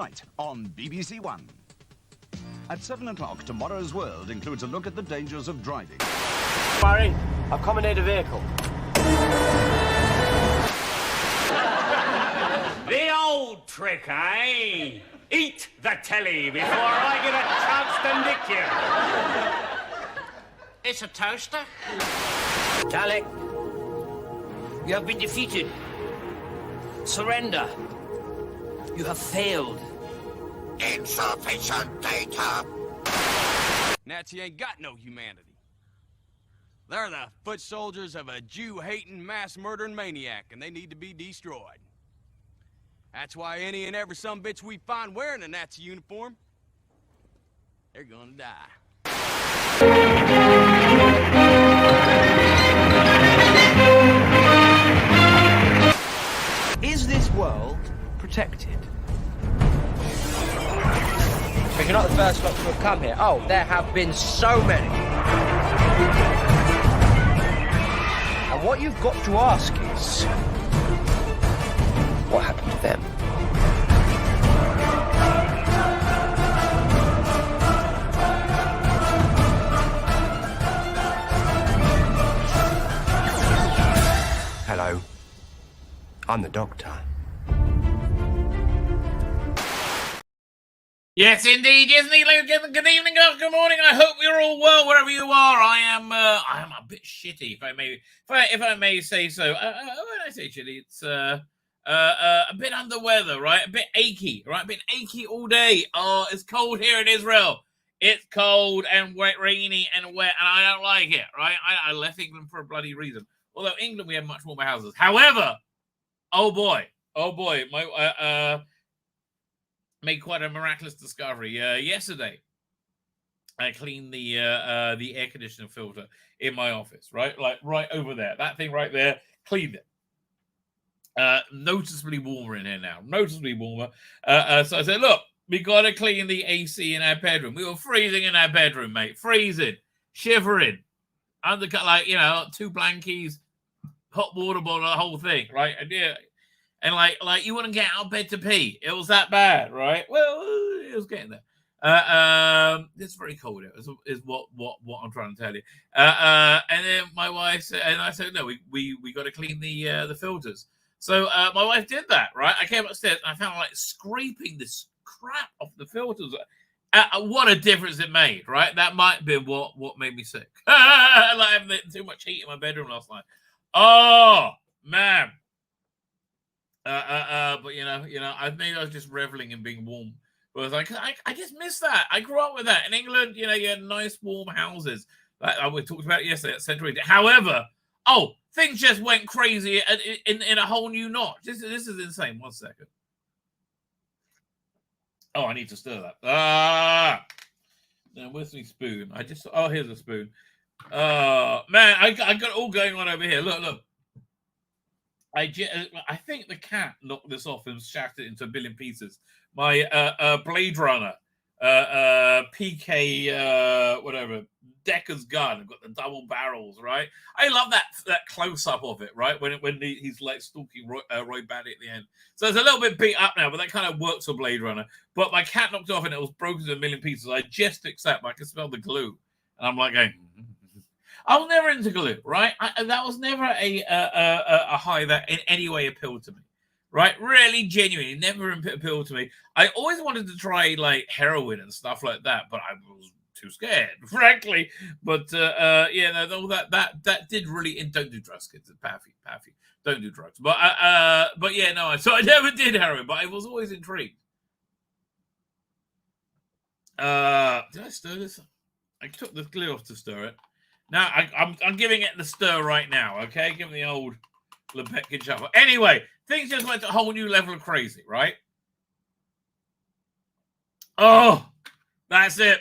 tonight on BBC One. At 7 o'clock, Tomorrow's World includes a look at the dangers of driving. Barry, I've commandeered a vehicle. The old trick, eh? Eat the telly before I get a chance to nick you. It's a toaster. Dalek, you have been defeated. Surrender. You have failed. Insufficient data. Nazi ain't got no humanity. They're the foot soldiers of a Jew-hating, mass-murdering maniac, and they need to be destroyed. That's why any and every sumbitch we find wearing a Nazi uniform, they're gonna die. Is this world protected? But you're not the first lot to have come here. Oh, there have been so many. And what you've got to ask is, what happened to them? Hello. I'm the doctor. Yes, indeed. Yes, indeed. Ladies and gentlemen, good evening, good morning. I hope you're all well wherever you are. I am a bit shitty, if I may say so. When I say shitty, it's a bit under weather, right? A bit achy, right? A bit achy all day. Oh, it's cold here in Israel. It's cold and wet, rainy and wet, and I don't like it, right? I left England for a bloody reason. Although England, we have much warmer houses. However, oh boy, my made quite a miraculous discovery. Yesterday, I cleaned the air conditioning filter in my office, right? Like right over there. That thing right there, cleaned it. Noticeably warmer in here now. Noticeably warmer. So I said, look, we got to clean the AC in our bedroom. We were freezing in our bedroom, mate. Freezing. Shivering. Undercut, like, 2 blankies, hot water bottle, the whole thing, right? And yeah. And like you wouldn't get out of bed to pee. It was that bad, right? Well, it was getting there. It's very cold here, is what I'm trying to tell you. And then my wife said, and I said, no, we got to clean the filters. So my wife did that, right? I came upstairs and I found like scraping this crap off the filters. What a difference it made, right? That might be what made me sick. Like having too much heat in my bedroom last night. Oh man. But maybe I was just reveling in being warm. But I was like, I just miss that. I grew up with that in England. You had nice warm houses. Like we talked about yesterday at Central. However, things just went crazy in a whole new notch. This is insane. 1 second. I need to stir that. Now where's my spoon? Here's a spoon. Man, I got it all going on over here. Look. I think the cat knocked this off and shattered it into a billion pieces. My Blade Runner, PK, whatever, Decker's gun. I've got the double barrels, right? I love that close up of it, right? When he's like stalking Roy Batty at the end. So it's a little bit beat up now, but that kind of works for Blade Runner. But my cat knocked it off and it was broken into a million pieces. I just accept, I can smell the glue, and I'm like going. I was never into glue, right? That was never a high that in any way appealed to me, right? Really, genuinely, never appealed to me. I always wanted to try like heroin and stuff like that, but I was too scared, frankly. But that did really. And don't do drugs, kids. Paffy. Don't do drugs. But so I never did heroin, but I was always intrigued. Did I stir this? I took the glue off to stir it. Now, I'm giving it the stir right now, okay? Give me the old Lebetkin shuffle. Anyway, things just went to a whole new level of crazy, right? Oh, that's it.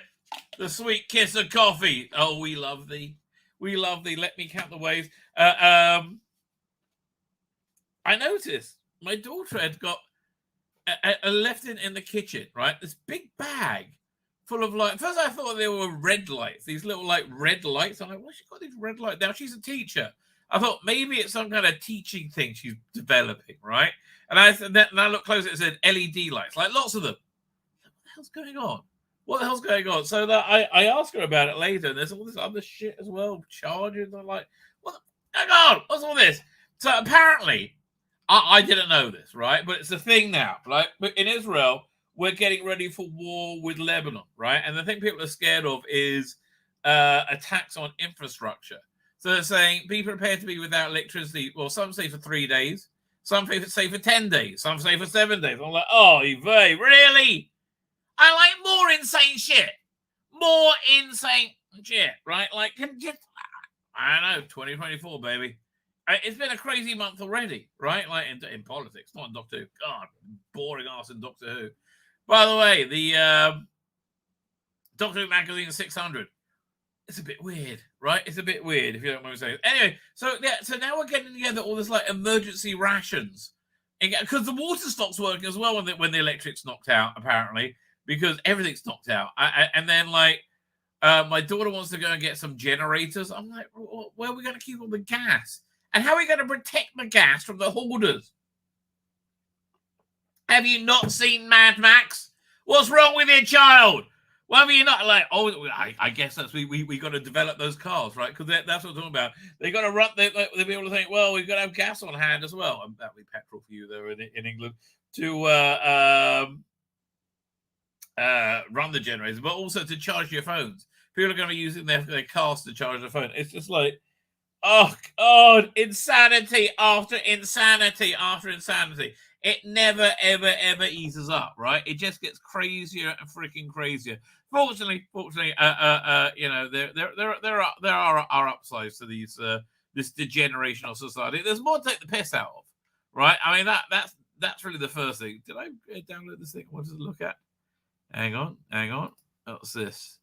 The sweet kiss of coffee. Oh, we love thee. We love thee. Let me count the waves. I noticed my daughter had got left in the kitchen, right? This big bag full of light. First, I thought they were red lights. These little red lights. I'm like, what's she got these red lights? Now she's a teacher. I thought maybe it's some kind of teaching thing she's developing, right? And I looked closer. It said LED lights, like lots of them. hell's going on? What the hell's going on? So that I asked her about it later, and there's all this other shit as well, charges. I'm like, what? Hang on, what's all this? So apparently, I didn't know this, right? But it's a thing now, right? But in Israel, we're getting ready for war with Lebanon, right? And the thing people are scared of is attacks on infrastructure. So they're saying people prepare to be without electricity. Well, some say for 3 days, some say for 10 days, some say for 7 days. I'm like, oh, Yvette, really? I like more insane shit. More insane shit, right? Like, just, I don't know, 2024, baby. It's been a crazy month already, right? Like in politics, not in Doctor Who. God, boring ass in Doctor Who. By the way, the Doctor Who magazine 600. It's a bit weird, right? It's a bit weird, if you don't mind me saying. Anyway, so now we're getting together all this like emergency rations, because the water stops working as well when the electric's knocked out, apparently, because everything's knocked out. And then like my daughter wants to go and get some generators. I'm like, where are we going to keep all the gas? And how are we going to protect the gas from the hoarders? Have you not seen Mad Max? What's wrong with your child? Why are you not like? Oh, I guess that's we got to develop those cars, right? Because that's what I'm talking about. They got to run. They'll be able to think. Well, we've got to have gas on hand as well. And that'll be petrol for you there in England to run the generators, but also to charge your phones. People are going to be using their cars to charge their phone. It's just like, oh God, insanity after insanity after insanity. It never, ever, ever eases up, right? It just gets crazier and freaking crazier. Fortunately, you know, there are upsides to these this degeneration of society. There's more to take the piss out of, right? I mean, that's really the first thing. Did I download this thing? What does it look at? Hang on. What's this?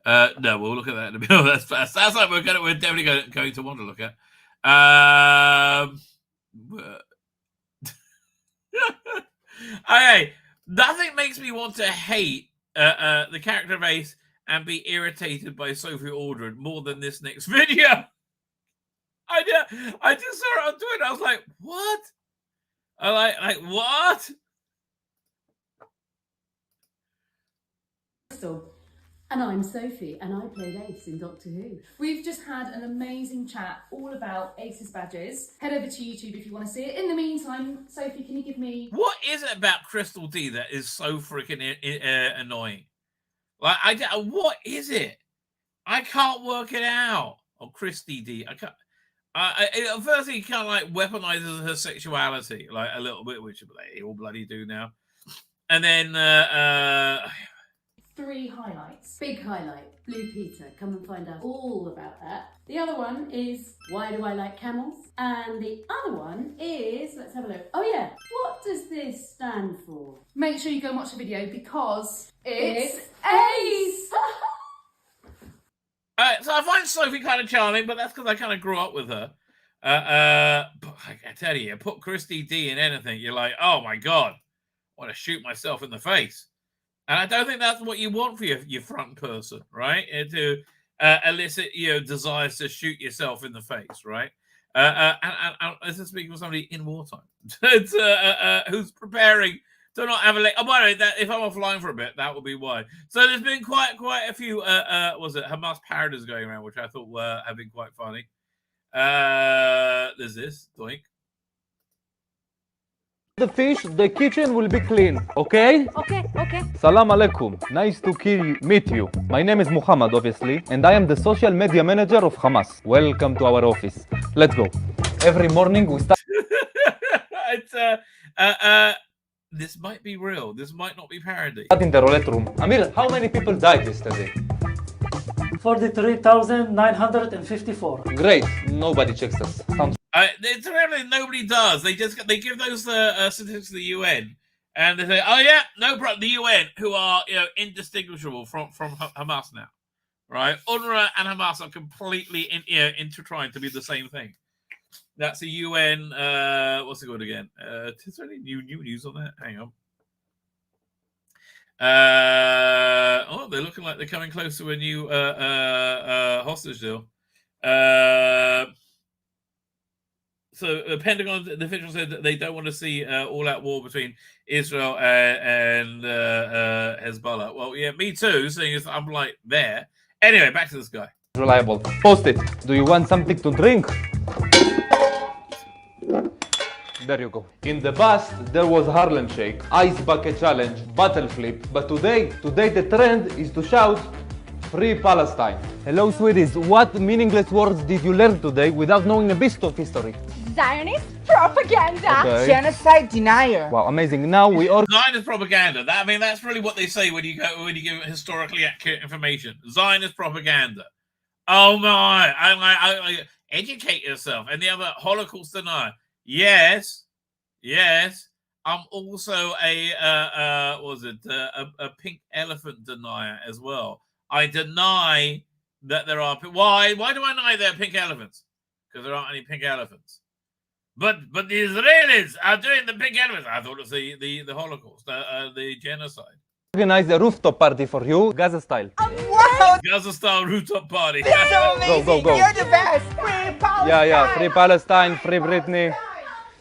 No, we'll look at that in a minute. That's fast. That's like we're definitely going to want to look at. Okay, nothing makes me want to hate the character of Ace and be irritated by Sophie Aldred more than this next video. I just saw it on Twitter. I was like, what? I like what? And I'm Sophie, and I played Ace in Doctor Who. We've just had an amazing chat all about Ace's badges. Head over to YouTube if you want to see it. In the meantime, Sophie, can you give me... What is it about Crystal D that is so freaking annoying? Like, what is it? I can't work it out. Or Christy D. I can't... first he kind of like weaponizes her sexuality, like a little bit, which they all bloody do now. And then... 3 highlights. Big highlight, Blue Peter. Come and find out all about that. The other one is, why do I like camels? And the other one is, let's have a look. Oh yeah, what does this stand for? Make sure you go and watch the video because it's Ace! So I find Sophie kind of charming, but that's because I kind of grew up with her. But I tell you, put Christy D in anything, you're like, oh my God, I want to shoot myself in the face. And I don't think that's what you want for your front person, right? To elicit desires to shoot yourself in the face, right? And this is speaking of somebody in wartime who's preparing to not have a leg. Oh, by the way, if I'm offline for a bit, that would be why. So there's been quite a few Hamas parodies going around, which I thought have been quite funny. There's this, doink. The fish, the kitchen will be clean, okay? Okay. Salam alaikum. Nice to meet you. My name is Muhammad, obviously, and I am the social media manager of Hamas. Welcome to our office. Let's go. Every morning we start... This might be real. This might not be parody. In the roulette room. Amir, how many people died yesterday? 43,954. Great. Nobody checks us. It's really nobody does. They give those statistics to the UN, and they say, "Oh yeah, no problem." The UN, who are indistinguishable from Hamas now, right? UNRWA and Hamas are completely intertwined to be the same thing. That's the UN. What's it called again? Is there any new news on that? Hang on. They're looking like they're coming close to a new hostage deal. So the Pentagon official said that they don't want to see all-out war between Israel and Hezbollah. Well, yeah, me too, seeing as I'm like there. Anyway, back to this guy. Reliable. Post it. Do you want something to drink? There you go. In the past, there was Harlem Shake, Ice Bucket Challenge, Bottle Flip, but today the trend is to shout, Free Palestine. Hello, sweeties. What meaningless words did you learn today without knowing a bit of history? Zionist propaganda. Okay. Genocide denier. Wow, amazing. Now we all... Zionist propaganda. I mean, that's really what they say when you give historically accurate information. Zionist propaganda. Oh my! I educate yourself. And the other Holocaust denier. Yes. I'm also a pink elephant denier as well. I deny that there are. Why do I deny there are pink elephants? Because there aren't any pink elephants. But the Israelis are doing the pink elephants. I thought it was the Holocaust, the genocide. Organize a rooftop party for you, Gaza style. Wow. Gaza style rooftop party. That's so amazing. Go. You're the best. Free Palestine. Yeah. Free Palestine, free Britney.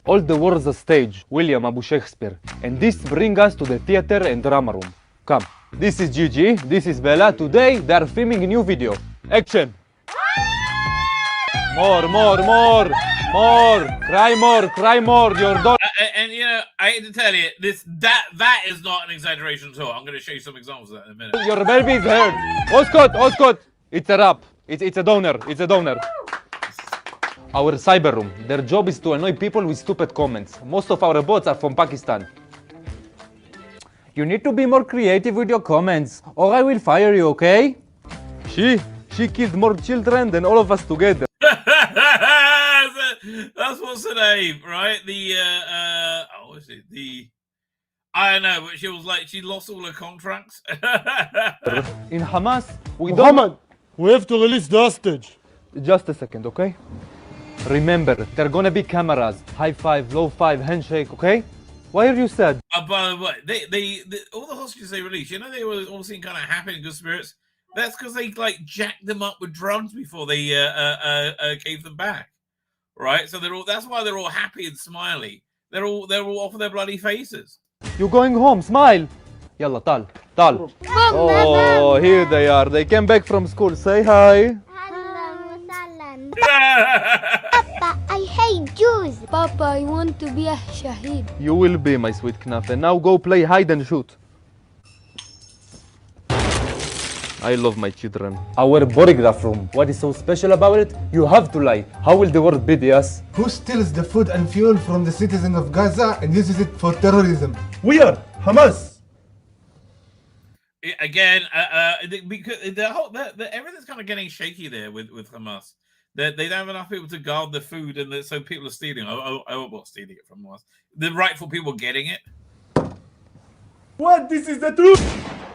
All the world's a stage, William Abu Shakespeare. And this brings us to the theater and drama room. Come. This is Gigi, this is Bella. Today they are filming a new video. Action. More. Cry more. Your daughter. And you know, I hate to tell you, that is not an exaggeration at all. I'm going to show you some examples of that in a minute. Your baby is hurt. Oscott. It's a wrap. It's a donor. Our cyber room. Their job is to annoy people with stupid comments. Most of our bots are from Pakistan. You need to be more creative with your comments, or I will fire you, okay? She killed more children than all of us together. That's what's her name, right? I don't know, but she lost all her contracts. In Hamas, Muhammad, we have to release the hostage. Just a second, okay? Remember, there are gonna be cameras. High five, low five, handshake, okay? Why are you sad? By the way, they all the hostages they released, you know, they were all seem kind of happy and good spirits. That's because they jacked them up with drugs before they gave them back, right? So that's why they're all happy and smiley. They're all off of their bloody faces. You're going home, smile. Yalla, tal. Oh, here they are. They came back from school. Say hi. Papa, I hate Jews. Papa, I want to be a shaheed. You will be, my sweet knafe. Now go play hide and shoot. I love my children. Our polygraph room. What is so special about it? You have to lie. How will the world beat us? Who steals the food and fuel from the citizens of Gaza and uses it for terrorism? We are Hamas. Again, because everything's kind of getting shaky there with Hamas. They don't have enough people to guard the food, and so people are stealing. I hope not stealing it from us. The rightful people getting it. What? This is the truth.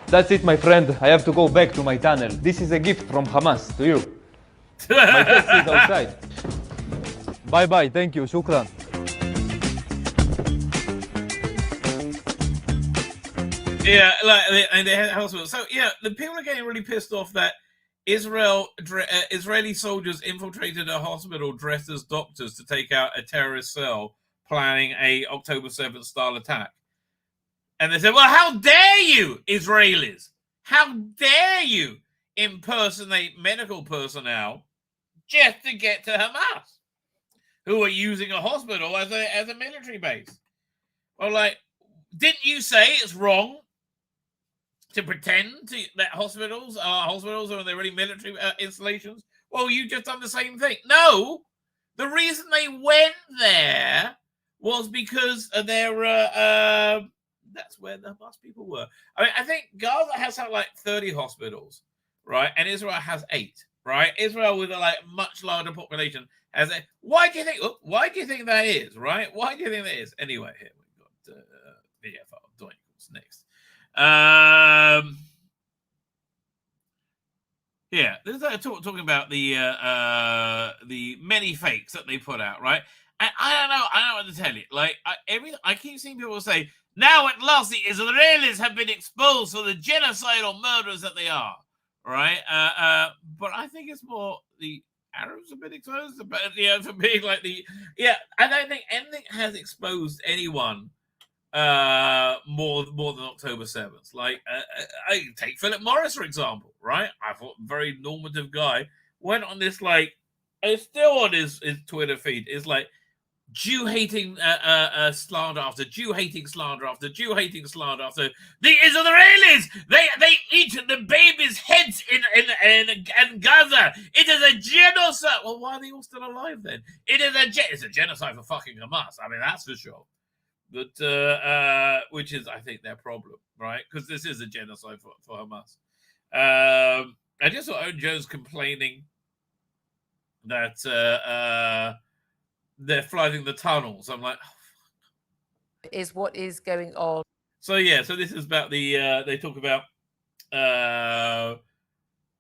That's it, my friend. I have to go back to my tunnel. This is a gift from Hamas to you. My test is outside. Bye. Thank you. Shukran. Yeah, and they had hospital. So yeah, the people are getting really pissed off that Israeli soldiers infiltrated a hospital dressed as doctors to take out a terrorist cell planning a October 7th style attack. And they said, well, how dare you, Israelis? How dare you impersonate medical personnel just to get to Hamas, who are using a hospital as a military base? Well, didn't you say it's wrong to pretend that hospitals are they're really military installations? Well, you just done the same thing. No, the reason they went there was because their that's where the Hamas people were. I mean, I think Gaza has something like 30 hospitals, right? And Israel has 8, right? Israel with a much larger population has 8. Why do you think that is, right? Why do you think that is? Anyway, here we've got VFR Doinkles next. Yeah, this is talking about the many fakes that they put out, right? And I don't know what to tell you. I keep seeing people say, now at last the Israelis have been exposed for the genocidal murderers that they are, right? But I think it's more the Arabs have been exposed, but for being like I don't think anything has exposed anyone more than October 7th. Like, I take Philip Morris, for example, right? I thought very normative guy went on this, like, it's still on his Twitter feed. It's like Jew-hating slander after Jew-hating slander after Jew-hating slander after the Israelis. They eat the babies' heads in Gaza. It is a genocide. Well, why are they all still alive then? It's a genocide for fucking Hamas. I mean, that's for sure. But which is, I think, their problem, right? Because this is a genocide for Hamas. I just saw Owen Jones complaining that they're flooding the tunnels. I'm like, oh, is what is going on. So this is about the they talk about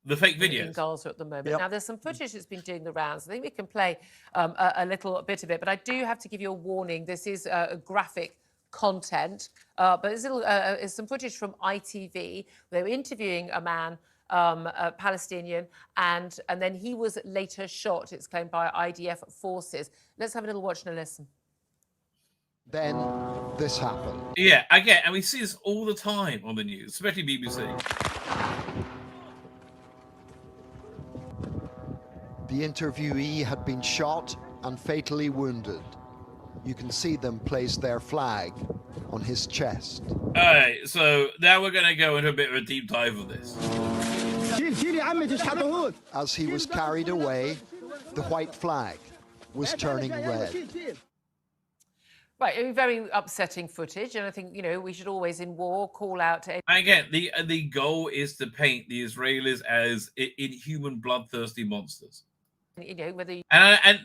the fake videos in Gaza at the moment. Now, there's some footage that's been doing the rounds. I think we can play a little bit of it, but I do have to give you a warning. This is graphic content, but there's some footage from ITV. They were interviewing a man, a Palestinian, and then he was later shot, it's claimed, by IDF forces. Let's have a little watch and a listen. Then this happened. Yeah, again, and we see this all the time on the news, especially BBC. The interviewee had been shot and fatally wounded. You can see them place their flag on his chest. All right, so now we're going to go into a bit of a deep dive of this. As he was carried away, the white flag was turning red. Right, I mean, very upsetting footage, and I think, we should always, in war, call out to... Again, the goal is to paint the Israelis as inhuman, bloodthirsty monsters. Whether you... And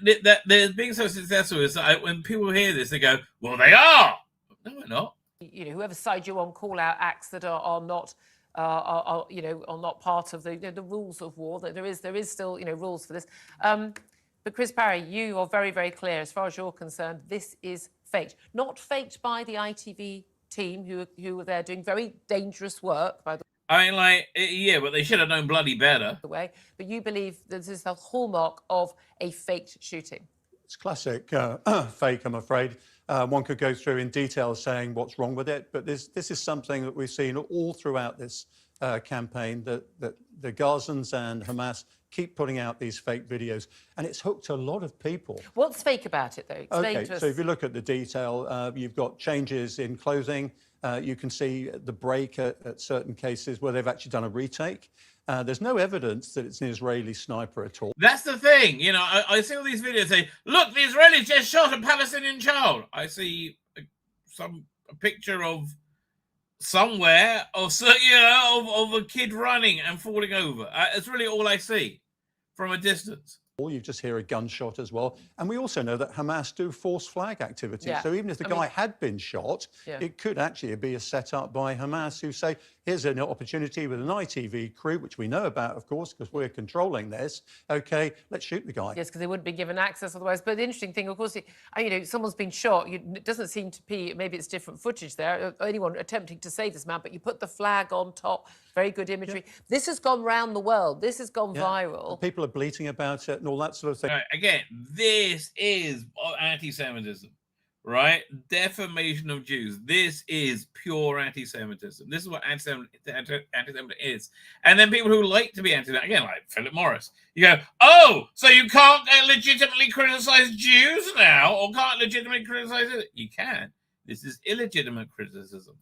they're being so successful is that when people hear this, they go, well, they are! No, we're not. Whoever side you on, call out acts that are not... are not part of the rules of war. That there is still rules for this. But Chris Parry, you are very, very clear as far as you're concerned. This is faked, not faked by the ITV team who were there doing very dangerous work. By the way, but they should have known bloody better. But you believe that this is the hallmark of a faked shooting. It's classic fake, I'm afraid. One could go through in detail saying what's wrong with it, but this is something that we've seen all throughout this campaign, that the Gazans and Hamas keep putting out these fake videos, and it's hooked a lot of people. What's fake about it, though? Explain to us. So if you look at the detail, you've got changes in clothing. You can see the break at certain cases where they've actually done a retake. There's no evidence that it's an Israeli sniper at all. That's the thing. I see all these videos say, look, the Israelis just shot a Palestinian child. I see a picture of somewhere of a kid running and falling over. It's really all I see from a distance. You just hear a gunshot as well. And we also know that Hamas do force flag activity. Yeah. So even if the guy had been shot, it could actually be a setup by Hamas who say, here's an opportunity with an ITV crew, which we know about, of course, because we're controlling this. OK, let's shoot the guy. Yes, because they wouldn't be given access otherwise. But the interesting thing, of course, someone's been shot. It doesn't seem to be, maybe it's different footage there, anyone attempting to save this man, but you put the flag on top. Very good imagery. Yeah. This has gone round the world. This has gone viral. People are bleating about it and all that sort of thing. Right, again, this is anti-Semitism, right? Defamation of Jews. This is pure anti-Semitism. This is what anti-Semitism is. And then people who like to be anti-Semitic, again, like Philip Morris, you go, oh, so you can't legitimately criticize Jews now, or can't legitimately criticize it? You can. This is illegitimate criticism.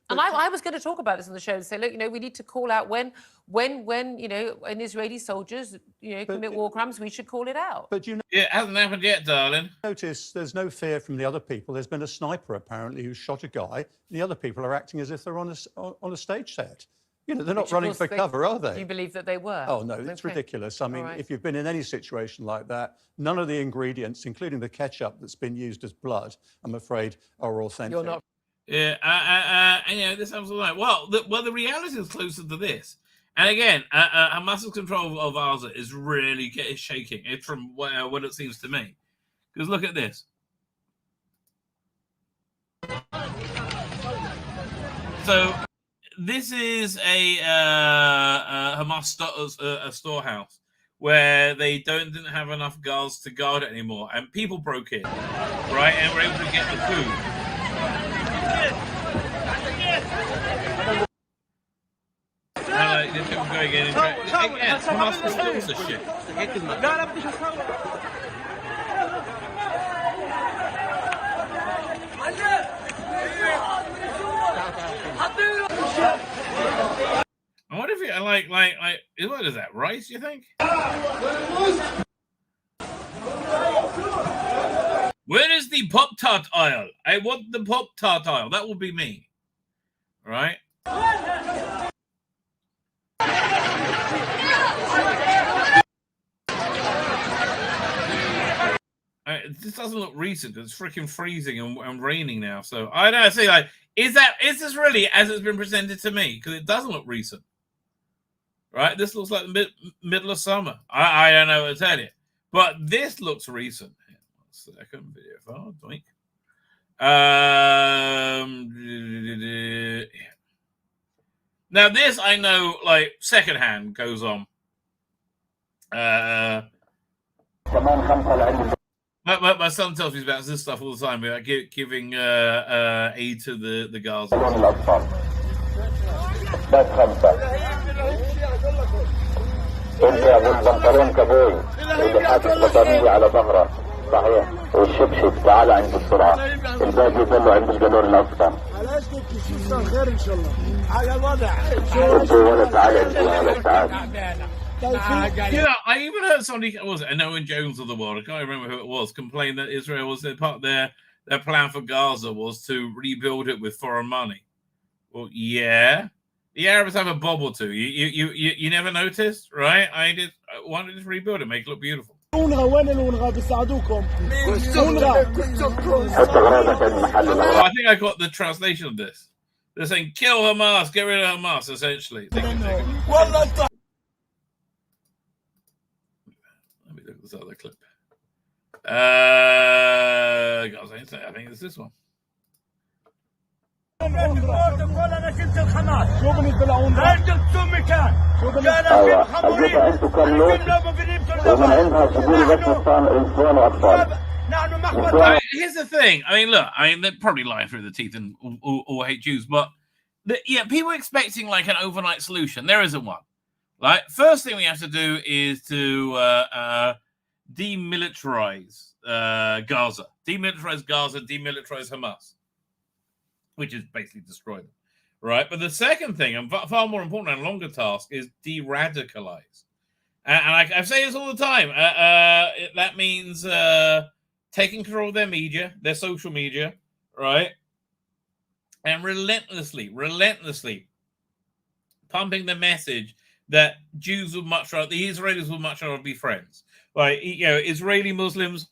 And I was going to talk about this on the show and say, look, we need to call out when Israeli soldiers, commit war crimes, we should call it out. But it hasn't happened yet, darling. Notice there's no fear from the other people. There's been a sniper apparently who shot a guy. And the other people are acting as if they're on a stage set. They're not running for cover, are they? Do you believe that they were? Oh, no, it's ridiculous. I mean, if you've been in any situation like that, none of the ingredients, including the ketchup that's been used as blood, I'm afraid, are authentic. You're not. Yeah, this sounds all right. Well, the reality is closer to this. And again, Hamas's control of Gaza is really shaking. It's from what it seems to me. Because look at this. So this is a Hamas storehouse where they didn't have enough guards to guard it anymore, and people broke in, right, and were able to get the food. People going in. Hamas controls this shit. I wonder if it like what is that, rice, you think? Where is the Pop-Tart aisle? I want the Pop-Tart aisle. That will be me. Right? This doesn't look recent. It's freaking freezing and raining now. So I don't see, like, is this really as it's been presented to me? Because it doesn't look recent, right? This looks like the middle of summer. I don't know what to tell you, but this looks recent. Second video file. Doink. Now this I know, like, secondhand goes on. My son tells me about this stuff all the time, about giving aid to the Gaza. صحيح والشبشب تعال عند السرعه الباقي كله عند الجدار الاصفر خير ان شاء الله على الوضع انت ولا تعال انت ولا تعال. Yeah, I even heard somebody, was it Owen Jones of the world, I can't remember who it was, complain that Israel was part of their plan for Gaza was to rebuild it with foreign money. Well, yeah, the Arabs have a bob or two. You never noticed, right? I wanted to rebuild it, make it look beautiful. I think I got the translation of this. They're saying kill Hamas, get rid of Hamas, essentially. Let me look at this other clip. I think it's this one. Here's the thing. I mean, look, they're probably lying through the teeth and all hate Jews, but people are expecting like an overnight solution. There isn't one. Like, first thing we have to do is to demilitarize Gaza, demilitarize Hamas, which is basically destroy them, right? But the second thing, and far more important and longer task, is de-radicalize. And I say this all the time. That means taking control of their media, their social media, right? And relentlessly pumping the message that Jews would much rather, the Israelis would much rather be friends. Right? Israeli Muslims,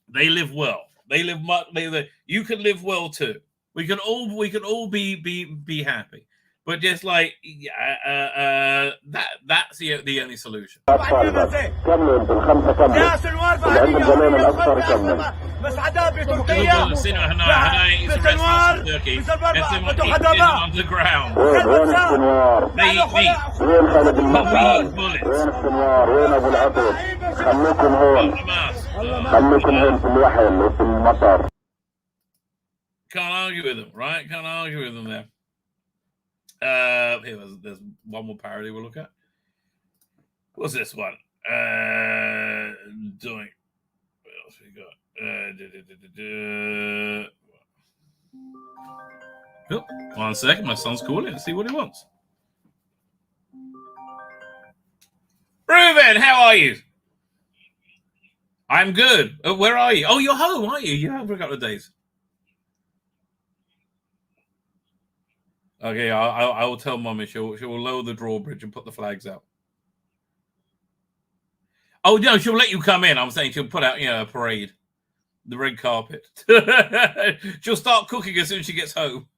they live well. You can live well too. We can all be happy. But just like that's the only solution. Underground. Can't argue with them, right? Can't argue with them there. Here, there's one more parody we'll look at. What's this one? Doing. What else we got? Oh, 1 second, my son's calling. Let's see what he wants. Reuben, how are you? I'm good. Where are you? Oh, you're home, aren't you? You're home for a couple of days. Okay, I will tell Mommy. She will lower the drawbridge and put the flags out. Oh no, she'll let you come in. I'm saying she'll put out, a parade, the red carpet. She'll start cooking as soon as she gets home.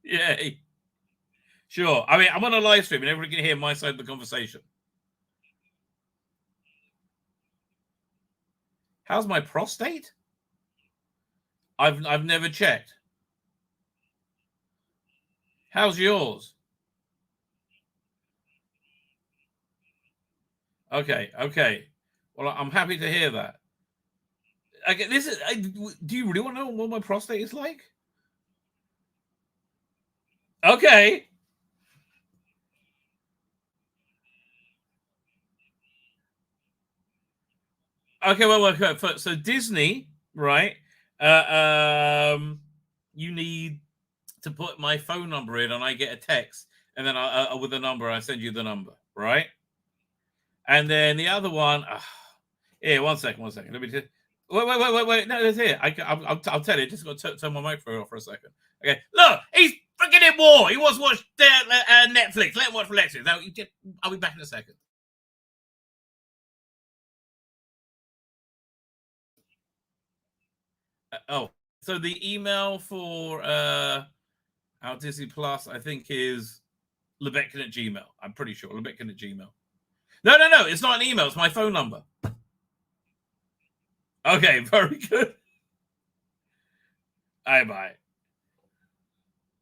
Yay! Sure. I mean, I'm on a live stream, and everyone can hear my side of the conversation. How's my prostate? I've never checked. How's yours? Okay. Well, I'm happy to hear that. Okay, do you really want to know what my prostate is like? Okay. Okay, well, so Disney, right? You need to put my phone number in, and I get a text, and then with the number, I send you the number, right? And then the other one, here, one second. Let me just wait. No, it's here. I'll tell you. Just got to turn my microphone off for a second. Okay, look, he's freaking in war. He wants to watch Netflix. Let him watch Netflix. Now, I'll be back in a second. So the email for our Disney Plus, I think, is Lebetkin at Gmail. I'm pretty sure Lebetkin at Gmail. No, it's not an email. It's my phone number. Okay, very good. Bye.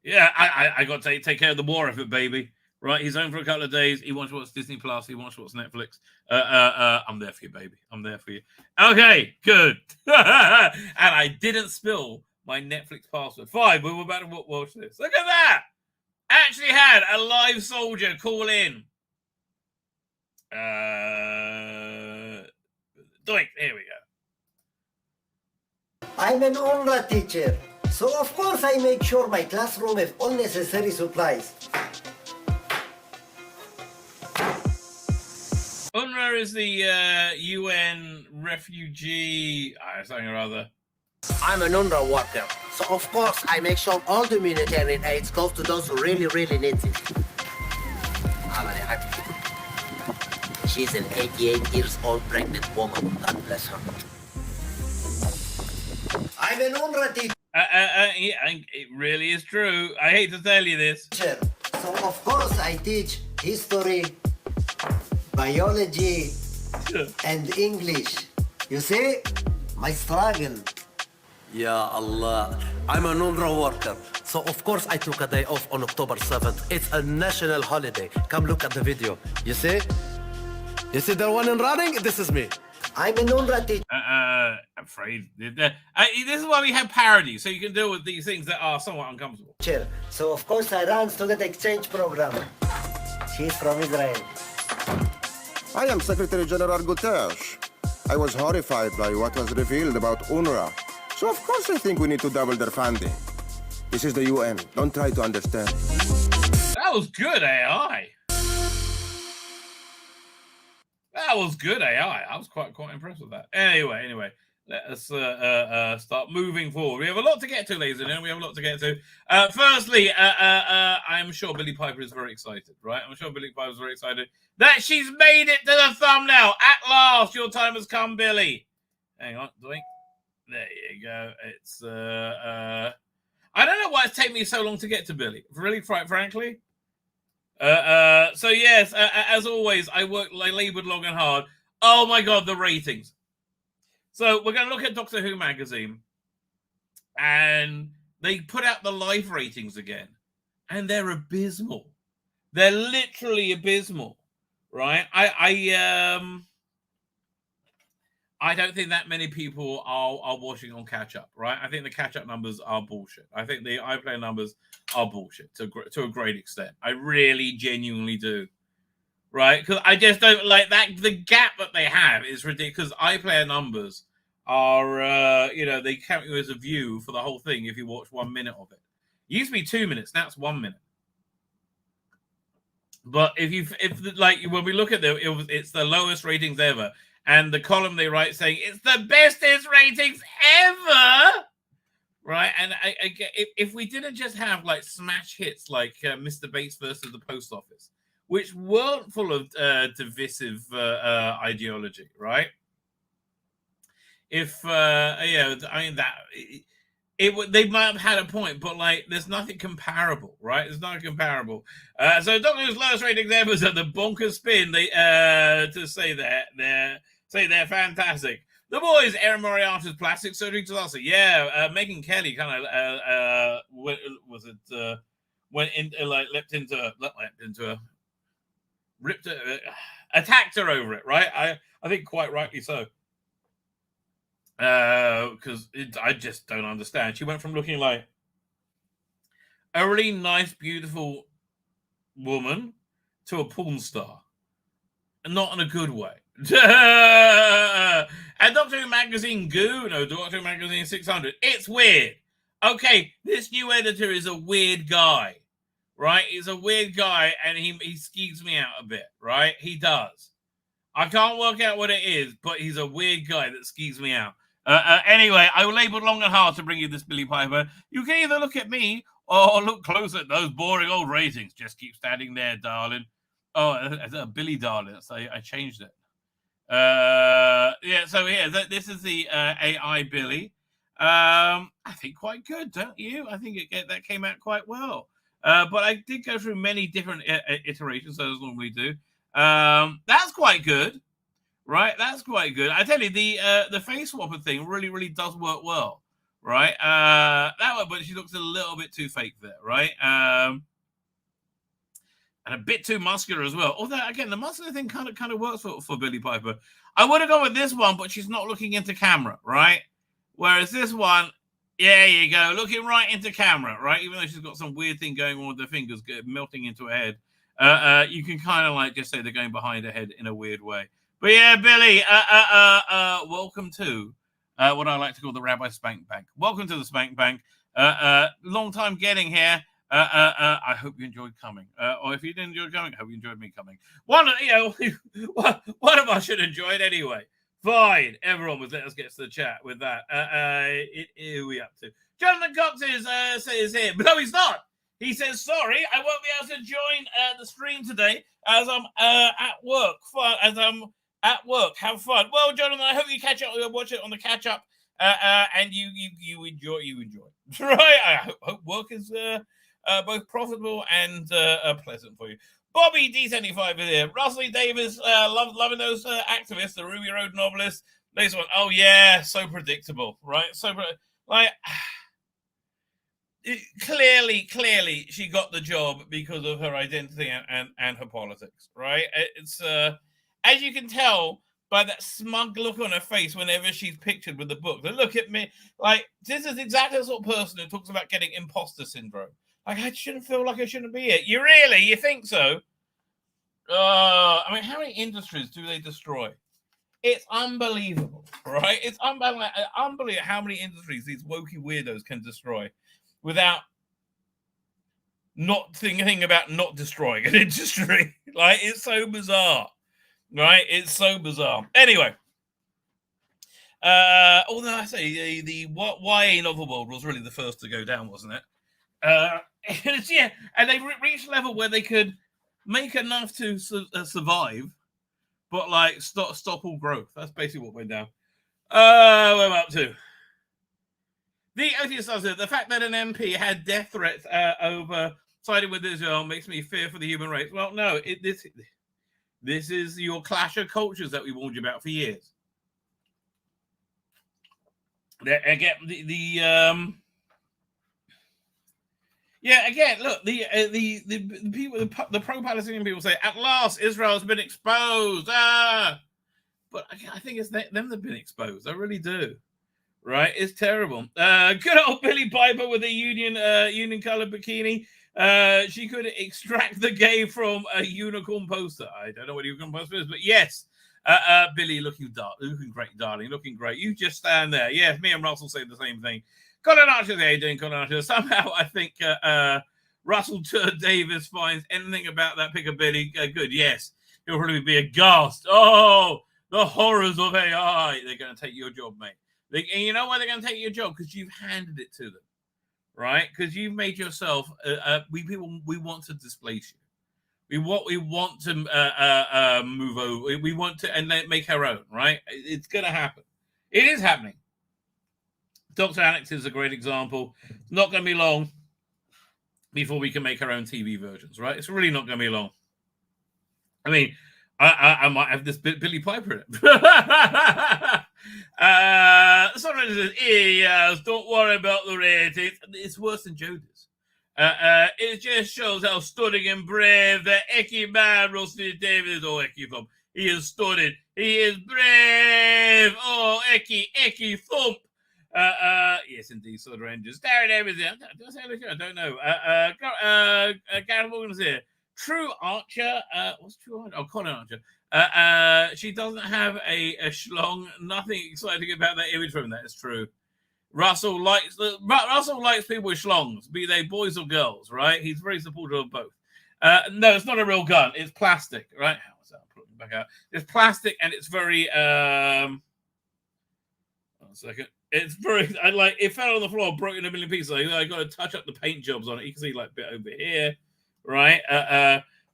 Yeah, I got to take care of the war effort, baby. Right, he's home for a couple of days. He wants to watch Disney Plus. He wants to watch Netflix. I'm there for you, baby. I'm there for you. Okay, good. And I didn't spill my Netflix password. Fine, but we're about to watch this. Look at that. Actually had a live soldier call in. Doink. Here we go. I'm an UNRWA teacher, so of course I make sure my classroom have all necessary supplies. UNRWA is the UN refugee, something or other. I'm an UNRWA worker, so of course I make sure all the humanitarian aid goes to those who really, really need it. She's an 88 years old pregnant woman. God bless her. I'm an UNRWA teacher. It really is true. I hate to tell you this. So of course I teach history, biology, and English. You see, my struggle. Ya Allah. I'm an UNRWA worker, so of course I took a day off on October 7th. It's a national holiday. Come look at the video. You see? You see the one in running? This is me. I'm an UNRWA teacher. I'm afraid. This is why we have parodies, so you can deal with these things that are somewhat uncomfortable. So of course I ran student exchange program. She's from Israel. I am Secretary General Guterres. I was horrified by what was revealed about UNRWA. So of course I think we need to double their funding. This is the UN. Don't try to understand. That was good AI. That was good AI. I was quite impressed with that. Anyway, let us start moving forward. We have a lot to get to, ladies and gentlemen. We have a lot to get to. Firstly, I'm sure Billie Piper is very excited, right? I'm sure Billie Piper is very excited that she's made it to the thumbnail. At last, your time has come, Billie. Hang on, doink. There you go. It's I don't know why it's taken me so long to get to Billie. Really, frankly. So yes, as always, I labored long and hard. Oh my God, the ratings. So we're going to look at Doctor Who magazine, and they put out the live ratings again, and they're abysmal. They're literally abysmal, right? I don't think that many people are watching on catch up, right? I think the catch up numbers are bullshit. I think the iPlayer numbers are bullshit to a great extent. I really genuinely do, right? Because I just don't like that. The gap that they have is ridiculous. iPlayer numbers are, they count you as a view for the whole thing if you watch 1 minute of it. It used to be 2 minutes. Now it's 1 minute. But when we look at it's the lowest ratings ever. And the column they write saying it's the bestest ratings ever, right? And if we didn't just have like smash hits like Mr. Bates versus the Post Office, which weren't full of divisive ideology, right? They might have had a point, but like there's nothing comparable, right? There's nothing comparable. So Doctor Who's lowest ratings ever is at the bonkers spin. To say they're fantastic. The Boys, Erin Moriarty's plastic surgery disaster. Yeah, Megyn Kelly kind of leapt into attacked her over it, right? I think quite rightly so. Because I just don't understand. She went from looking like a really nice, beautiful woman to a porn star. And not in a good way. And Doctor Who Magazine Doctor Who Magazine 600. It's weird. Okay, this new editor is a weird guy, right? He's a weird guy, and he skeeves me out a bit, right? He does. I can't work out what it is, but he's a weird guy that skeeves me out. Anyway, I laboured long and hard to bring you this Billy Piper. You can either look at me or look close at those boring old ratings. Just keep standing there, darling. Oh, Billy darling. So I changed it. This is the AI Billy. I think quite good, don't you? I think that came out quite well. But I did go through many different iterations, as I normally do. That's quite good, right? That's quite good. I tell you, the face swapper thing really, really does work well, right? But she looks a little bit too fake there, right? And a bit too muscular as well. Although, again, the muscular thing kind of works for Billy Piper. I would have gone with this one, but she's not looking into camera, right? Whereas this one, there you go, looking right into camera, right? Even though she's got some weird thing going on with her fingers melting into her head. You can kind of like just say they're going behind her head in a weird way. But yeah, Billy, welcome to what I like to call the Rabbi Spank Bank. Welcome to the Spank Bank. Long time getting here. I hope you enjoyed coming. Or if you didn't enjoy coming, I hope you enjoyed me coming. One of us should enjoy it anyway. Fine. Everyone was. Let's get to the chat with that. Who are we up to? Jonathan Cox says here. But no, he's not. He says, sorry, I won't be able to join the stream today as I'm at work. Have fun. Well, Jonathan, I hope you catch up. Watch it on the catch up, and you enjoy. Right? I hope work is both profitable and pleasant for you. Bobby D75 is here. Russell Davis, loving those activists, the Ruby Road novelists. This one, oh yeah, so predictable, right? Clearly, she got the job because of her identity and her politics, right? It's as you can tell by that smug look on her face whenever she's pictured with the book. But look at me, like this is exactly the sort of person who talks about getting imposter syndrome. Like I shouldn't feel like I shouldn't be here. You think so? I mean, how many industries do they destroy? It's unbelievable, right? It's unbelievable how many industries these wokey weirdos can destroy without not thinking about not destroying an industry. Like, it's so bizarre, right? It's so bizarre. Anyway, although I say the YA novel world was really the first to go down, wasn't it? Yeah, and they reached a level where they could make enough to survive, but like stop all growth. That's basically what went down. Where am I up to? The OTS says the fact that an MP had death threats over siding with Israel makes me fear for the human race. Well, no, this is your clash of cultures that we warned you about for years. Again, look, the people, the pro-Palestinian people say, at last Israel has been exposed. But I think it's them that've been exposed. I really do. Right, it's terrible. Good old Billy Piper with a union colored bikini. She could extract the gay from a unicorn poster. I don't know what a unicorn poster is, but yes, Billy looking great, darling, looking great. You just stand there. Yes, me and Russell say the same thing. Colin Archer, how you doing, Colin Archer? Somehow I think Russell Davis finds anything about that pick of Billy good. Yes, he'll probably be aghast. Oh, the horrors of AI. They're going to take your job, mate. And you know why they're going to take your job? Because you've handed it to them, right? Because you've made yourself. We want to displace you. We want to move over. We want to and make our own, right? It's going to happen. It is happening. Dr. Alex is a great example. It's not going to be long before we can make our own TV versions, right? It's really not going to be long. I mean, I might have this Billy Piper in it. Someone says, yes, don't worry about the ratings. It's worse than Jodie's. It just shows how stunning and brave the Eki man, Rusty David, or Eki Thump. He is stunning. He is brave. Oh, Eki Thump. Yes, indeed, Sword Rangers. Darren Evans here. Did I say anything? I don't know. Gareth Morgan's here. True Archer. What's True Archer? Oh, Colin Archer. She doesn't have a schlong. Nothing exciting about that image from that. It's true. Russell likes people with schlongs, be they boys or girls, right? He's very supportive of both. No, it's not a real gun. It's plastic, right? How was that? I'll put it back out. It's plastic and it's very. 1 second. It's very. It fell on the floor, broke in a million pieces. I got to touch up the paint jobs on it. You can see like a bit over here, right?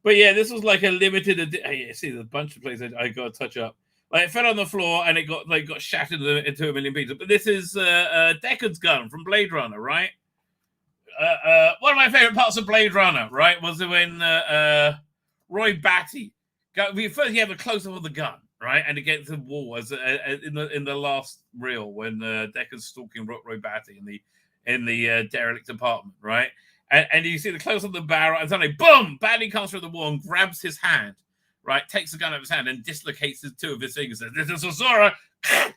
But yeah, this was like a limited edition. Yeah, see, there's a bunch of places I got to touch up. Like it fell on the floor and it got shattered into a million pieces. But this is Deckard's gun from Blade Runner, right? One of my favorite parts of Blade Runner, right, was when Roy Batty first you have a close up of the gun, right, and against the wall as in the last reel when Deckard's stalking Roy Batty in the derelict apartment, right, and you see the close up of the barrel and suddenly boom, Batty comes through the wall and grabs his hand. Right, takes the gun out of his hand and dislocates two of his fingers. Says, "This is a Sora."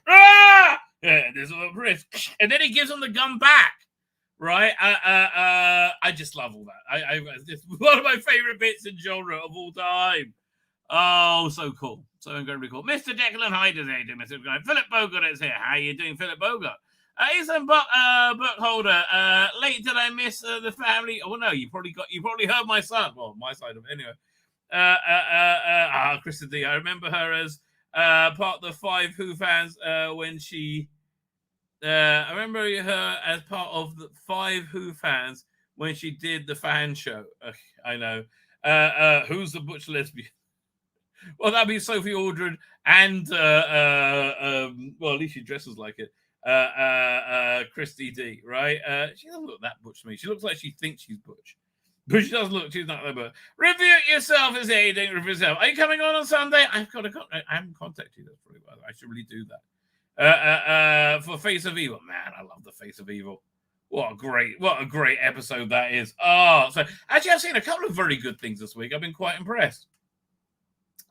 Ah! Yeah, this is a wrist. And then he gives him the gun back. Right, I just love all that. It's one of my favorite bits in genre of all time. Oh, so cool, so incredibly cool. Mr. Declan Hyde is here, Mr. Guy. Philip Bogart is here. How are you doing, Philip Bogart? Ethan Buckholder. Late did I miss the family? Oh no, you probably heard my son. Well, my side of it anyway. Krista D. I remember her as part of the 5 Who fans when she. I remember her as part of the 5 Who fans when she did the fan show. I know. Who's the butch lesbian? Well, that'd be Sophie Aldred and well, at least she dresses like it. Christy D. Right? She doesn't look that butch to me. She looks like she thinks she's butch. But she does look, she's not there. But review it yourself is aiding review yourself. Are you coming on Sunday? I haven't contacted you. That's pretty well. I should really do that. For Face of Evil. Man, I love the Face of Evil. What a great episode that is. Oh, so actually I've seen a couple of very good things this week. I've been quite impressed.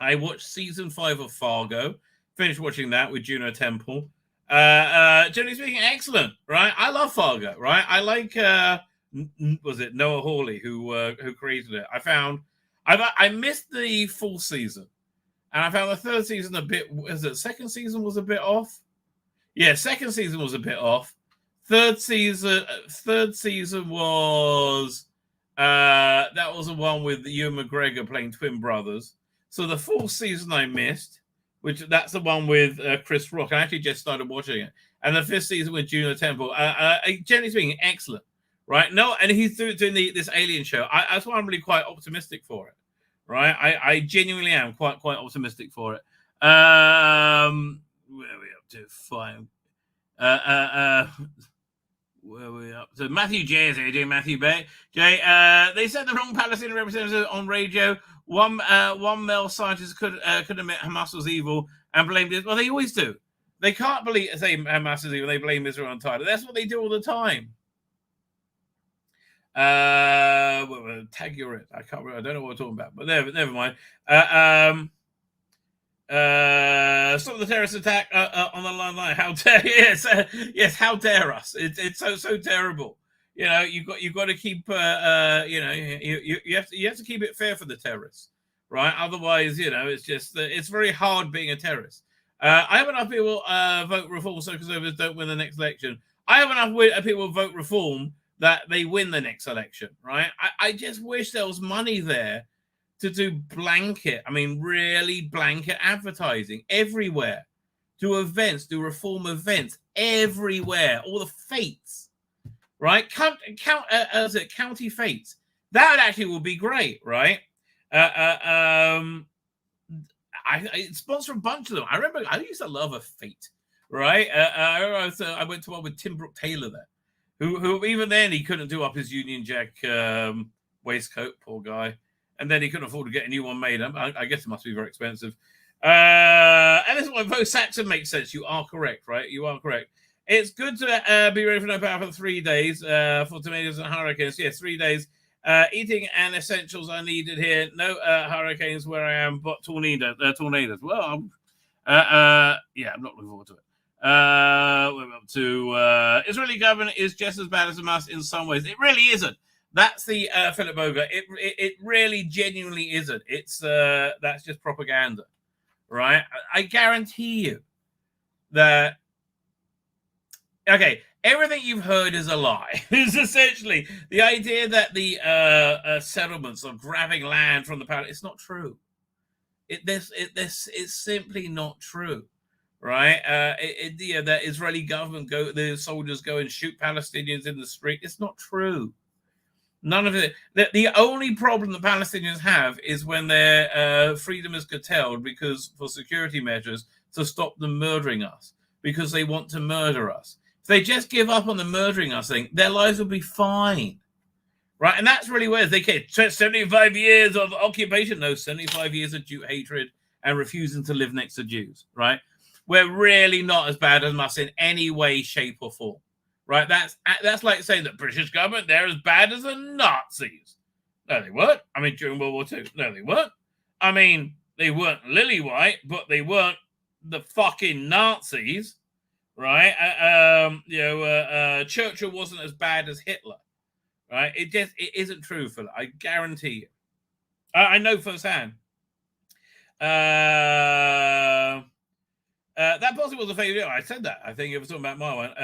I watched season 5 of Fargo. Finished watching that with Juno Temple. Generally speaking, excellent, right? I love Fargo, right? I like was it Noah Hawley who created it? I missed the full season, and I found the third season a bit. Was it second season was a bit off? Yeah, second season was a bit off. Third season was that was the one with Ewan McGregor playing twin brothers. So the full season I missed, which that's the one with Chris Rock. I actually just started watching it, and the 5th season with Juno Temple. Generally speaking, excellent. Right? No, and he's doing this alien show. That's why I'm really quite optimistic for it. Right? I genuinely am quite optimistic for it. Where are we up to? 5. Where are we up to? Matthew J is here doing Matthew Bay. Jay, they said the wrong Palestinian representative on radio. One male scientist could admit Hamas was evil and blamed it. Well, they always do. They can't say Hamas is evil. They blame Israel entirely. That's what they do all the time. Tag your it. I can't remember. I don't know what we're talking about, but never mind. Stop the terrorist attack on the line. How dare yes, how dare us? It's so terrible. You know, you've got to keep you have to keep it fair for the terrorists, right? Otherwise, it's just it's very hard being a terrorist. I have enough people vote reform so conservatives don't win the next election. I have enough people vote reform that they win the next election, right? I just wish there was money there to do really blanket advertising everywhere. Do events, do reform events everywhere. All the fates, right? County fates. That actually would be great, right? I sponsor a bunch of them. I remember I used to love a fate, right? I went to one with Tim Brooke Taylor there. Who even then he couldn't do up his Union Jack waistcoat, poor guy, and then he couldn't afford to get a new one made. I guess it must be very expensive. And this is why Vo Saxon makes sense. You are correct, right? You are correct. It's good to be ready for no power for 3 days for tornadoes and hurricanes. Yes, 3 days. Eating and essentials are needed here. No hurricanes where I am, but tornadoes. Well, yeah, I'm not looking forward to it. We're up to Israeli government is just as bad as Hamas in some ways. It really isn't. That's the Philip Boga. It really genuinely isn't. It's that's just propaganda, right? I guarantee you that. Okay, everything you've heard is a lie. It's essentially the idea that the settlements are grabbing land from the Palestinians. It's not true. It's simply not true, right? The Israeli government the soldiers go and shoot Palestinians in the street. It's not true. None of it. The only problem the Palestinians have is when their freedom is curtailed because for security measures to stop them murdering us because they want to murder us. If they just give up on the murdering us thing, their lives will be fine, right? And that's really where they get 75 years of occupation. No, 75 years of Jew hatred and refusing to live next to Jews, right? We're really not as bad as us in any way, shape, or form, right? That's like saying that British government, they're as bad as the Nazis. No, they weren't. I mean, during World War II, no, they weren't. I mean, they weren't lily white, but they weren't the fucking Nazis. Right, Churchill wasn't as bad as Hitler, right? It isn't true, Philip. I guarantee you. I know firsthand. That possibly was a failure. I said that. I think it was talking about my one.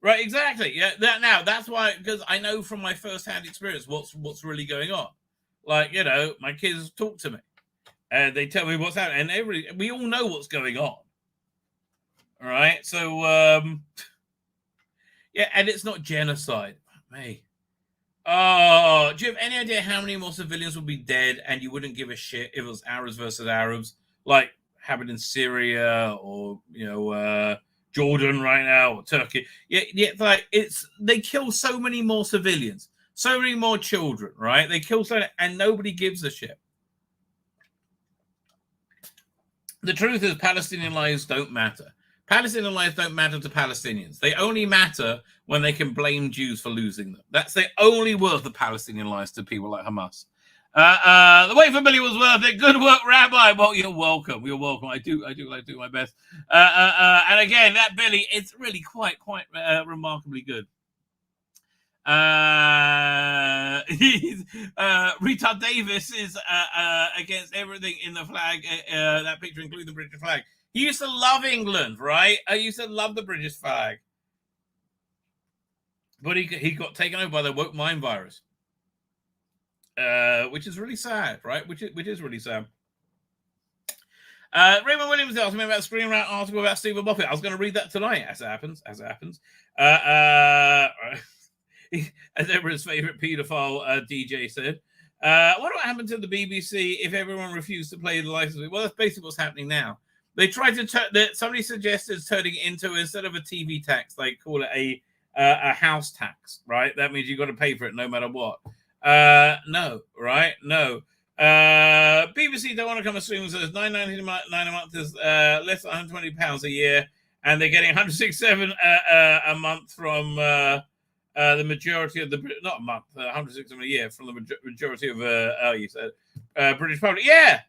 Right, exactly. Yeah. That's why, because I know from my first-hand experience what's really going on. Like, my kids talk to me, and they tell me what's happening, and we all know what's going on. All right, so yeah, and it's not genocide, me. Oh, do you have any idea how many more civilians would be dead, and you wouldn't give a shit if it was Arabs versus Arabs, like happened in Syria or Jordan right now or Turkey? Yeah, like they kill so many more civilians, so many more children, right? They kill so, and nobody gives a shit. The truth is, Palestinian lives don't matter. Palestinian lives don't matter to Palestinians. They only matter when they can blame Jews for losing them. That's the only worth of Palestinian lives to people like Hamas. The wait for Billy was worth it. Good work, Rabbi. Well, you're welcome. You're welcome. I do like to do my best. And again, that Billy, it's really quite remarkably good. Rita Davis is against everything in the flag. That picture includes the British flag. He used to love England, right? I used to love the British flag. But he got taken over by the woke mind virus. Which is really sad, right? Which is really sad. Raymond Williams asked me about the Screen Rant article about Stephen Moffat. I was going to read that tonight, as it happens. As ever, his favourite paedophile DJ said. What would happen to the BBC if everyone refused to play the license? Well, that's basically what's happening now. They tried to somebody suggested turning it into, instead of a TV tax, they call it a house tax, right? That means you've got to pay for it no matter what. No, right? No. BBC don't want to come as soon as $9.99 a month is less than £120 a year, and they're getting $167 a month from the majority of the not a month, $167 a year from the majority of you said British public. Yeah,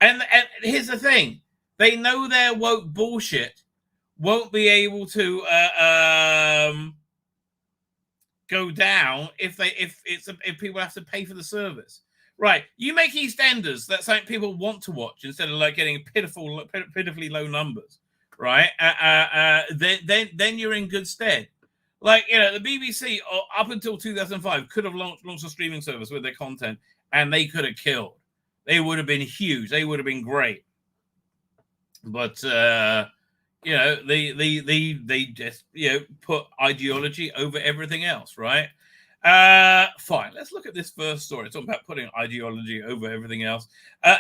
and here's the thing. They know their woke bullshit won't be able to go down if people have to pay for the service. Right. You make EastEnders, that's something people want to watch instead of like getting pitifully low numbers. Right. Then you're in good stead. Like, the BBC up until 2005 could have launched a streaming service with their content, and they could have killed. They would have been huge. They would have been great. But they just put ideology over everything else, right? Fine. Let's look at this first story. It's all about putting ideology over everything else.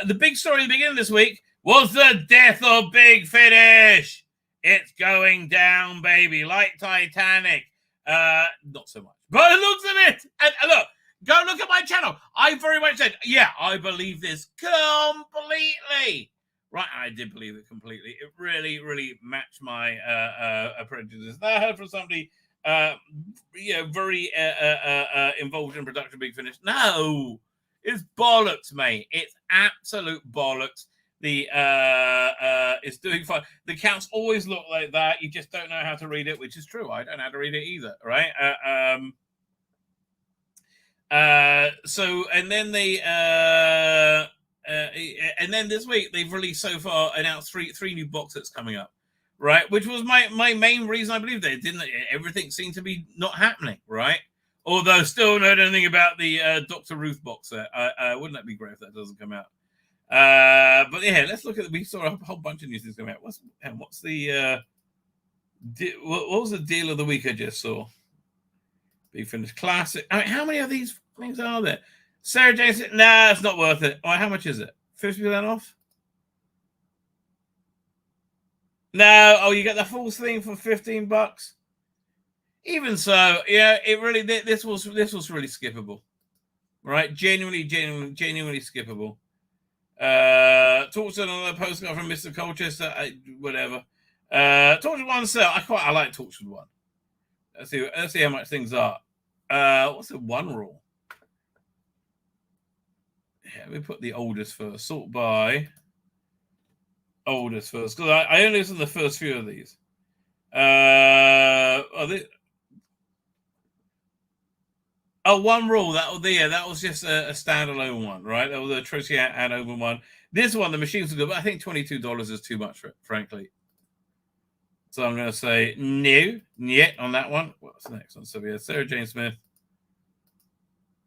The big story at the beginning of this week was the death of Big Finish. It's going down, baby, like Titanic. Not so much, but look at it. And look, go look at my channel. I very much said, yeah, I believe this completely. right? I did believe it completely. It really, really matched my prejudice. I heard from somebody, very involved in production of Big Finish. No, it's bollocks, mate. It's absolute bollocks. It's doing fine. The counts always look like that. You just don't know how to read it, which is true. I don't know how to read it either, right? So, and then and then this week they've released so far announced three new box sets coming up, right? Which was my main reason I believe they didn't. Everything seemed to be not happening, right? Although still not anything about the Dr. Ruth box set. Wouldn't that be great if that doesn't come out? But yeah, let's look at. We saw a whole bunch of new things coming out. What's the what was the deal of the week I just saw? Big Finish Classic. I mean, how many of these things are there? Sarah Jane said, nah, it's not worth it. All right, how much is it? 50% off? No. Oh, you get the full thing for $15. Even so, yeah, it really this was really skippable, right? Genuinely skippable. Talked to another postcard from Mr. Colchester. Whatever. Tortured one sale. I like Tortured one. Let's see how much things are. What's the one rule? Yeah, we put the oldest first. Sort by oldest first, because I only listened to the first few of these. One rule. That was just a standalone one, right? That was a Tracy and Open one. This one, the machines are good, but I think $22 is too much for it, frankly. So I'm going to say no, yet on that one. What's the next one? So we had Sarah Jane Smith,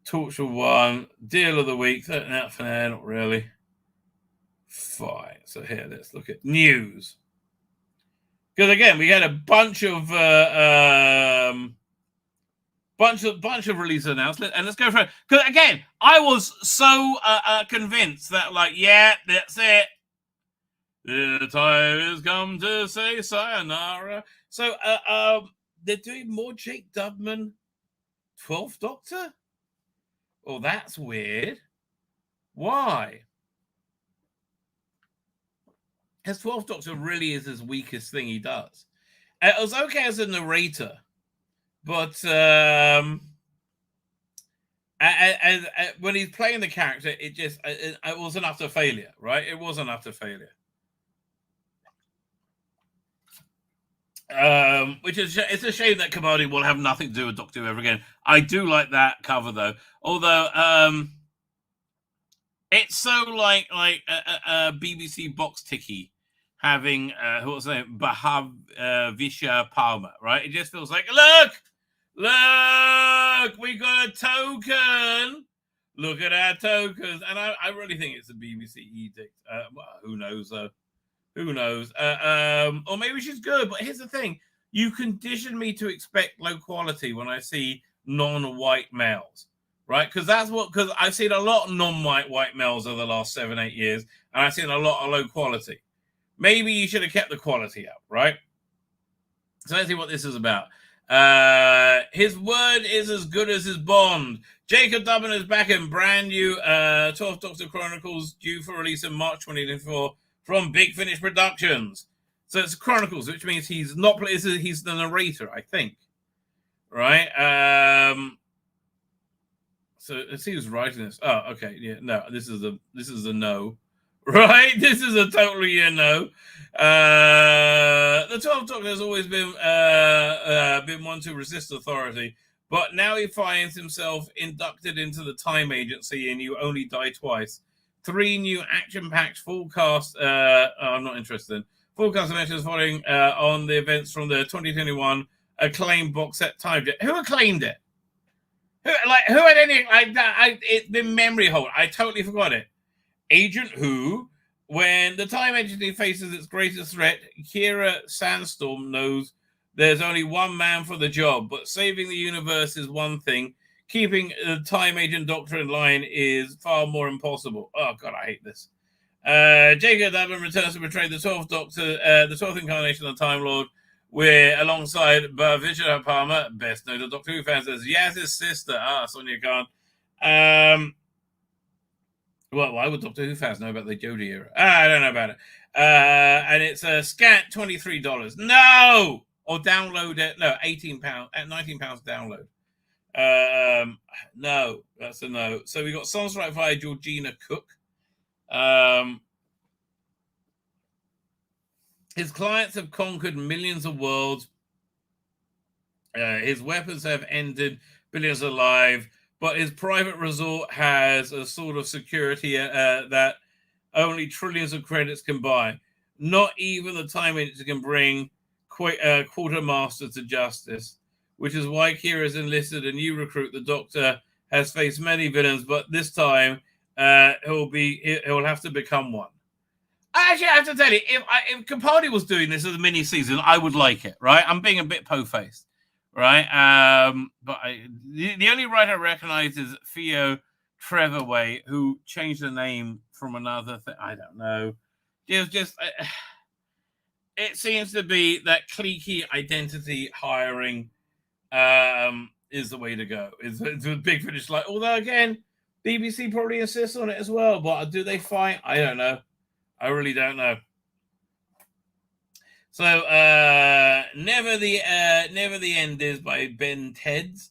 Torture one, Deal of the Week. Not for now, not really. Fine. So here, let's look at news. Because again, we had a bunch of release announcements, and let's go for it. Because again, I was so convinced that, like, yeah, that's it. The time has come to say sayonara. So, they're doing more Jake Dubman 12th Doctor? Oh, that's weird. Why? His 12th Doctor really is his weakest thing he does. It was okay as a narrator, but when he's playing the character, it was an utter failure, right? It was an utter failure. Which is it's a shame that Kabaddi will have nothing to do with Doctor Who ever again. I do like that cover though, although it's so like a BBC box ticky having what's her name, Visha Palmer, right? It just feels like look, we got a token. Look at our tokens, and I really think it's a BBC edict. Well, who knows though. Who knows? Or maybe she's good. But here's the thing. You condition me to expect low quality when I see non-white males, right? Because I've seen a lot of non-white males over the last 7-8 years, and I've seen a lot of low quality. Maybe you should have kept the quality up, right? So let's see what this is about. His word is as good as his bond. Jacob Dubman is back in brand new 12th Doctor Chronicles due for release in March 2024. From Big Finish Productions. So it's Chronicles, which means he's not he's the narrator, I think. Right? So let's see who's writing this. Oh, okay. Yeah, no, this is a no. Right? This is a totally a no. The 12th Doctor has always been one to resist authority, but now he finds himself inducted into the Time Agency and You Only Die Twice. 3 new action-packed full cast. I'm not interested in full cast mentions following on the events from the 2021 acclaimed box set Time. Who acclaimed it? Who had anything like that? It's been memory hold. I totally forgot it. Agent Who? When the Time Agency faces its greatest threat, Kira Sandstorm knows there's only one man for the job, but saving the universe is one thing. Keeping the Time Agent Doctor in line is far more impossible. Oh, God, I hate this. Jacob Dubman returns to portray the 12th Doctor, the 12th incarnation of the Time Lord, where alongside Visha Palmer, best known to Doctor Who fans as Yaz's sister, Sonia Khan. Well, why would Doctor Who fans know about the Jodie era? I don't know about it. And it's a scant $23. No! Or download it. No, £18. At £19 download. No, that's a no. So we got songs right via Georgina Cook. His clients have conquered millions of worlds. His weapons have ended billions alive, but his private resort has a sort of security that only trillions of credits can buy. Not even the time it can bring quartermaster to justice, which is why Kira's enlisted a new recruit. The Doctor has faced many villains, but this time he'll have to become one. Actually, I have to tell you, if Capaldi was doing this as a mini season, I would like it. Right, I'm being a bit po-faced, right? But the only writer I recognize is Theo Trevorway, who changed the name from another thing. I don't know. It just it seems to be that cliquey identity hiring is the way to go. It's a Big Finish like. Although again, BBC probably insists on it as well. But do they fight? I don't know. I really don't know. So, Never the End is by Ben Teds.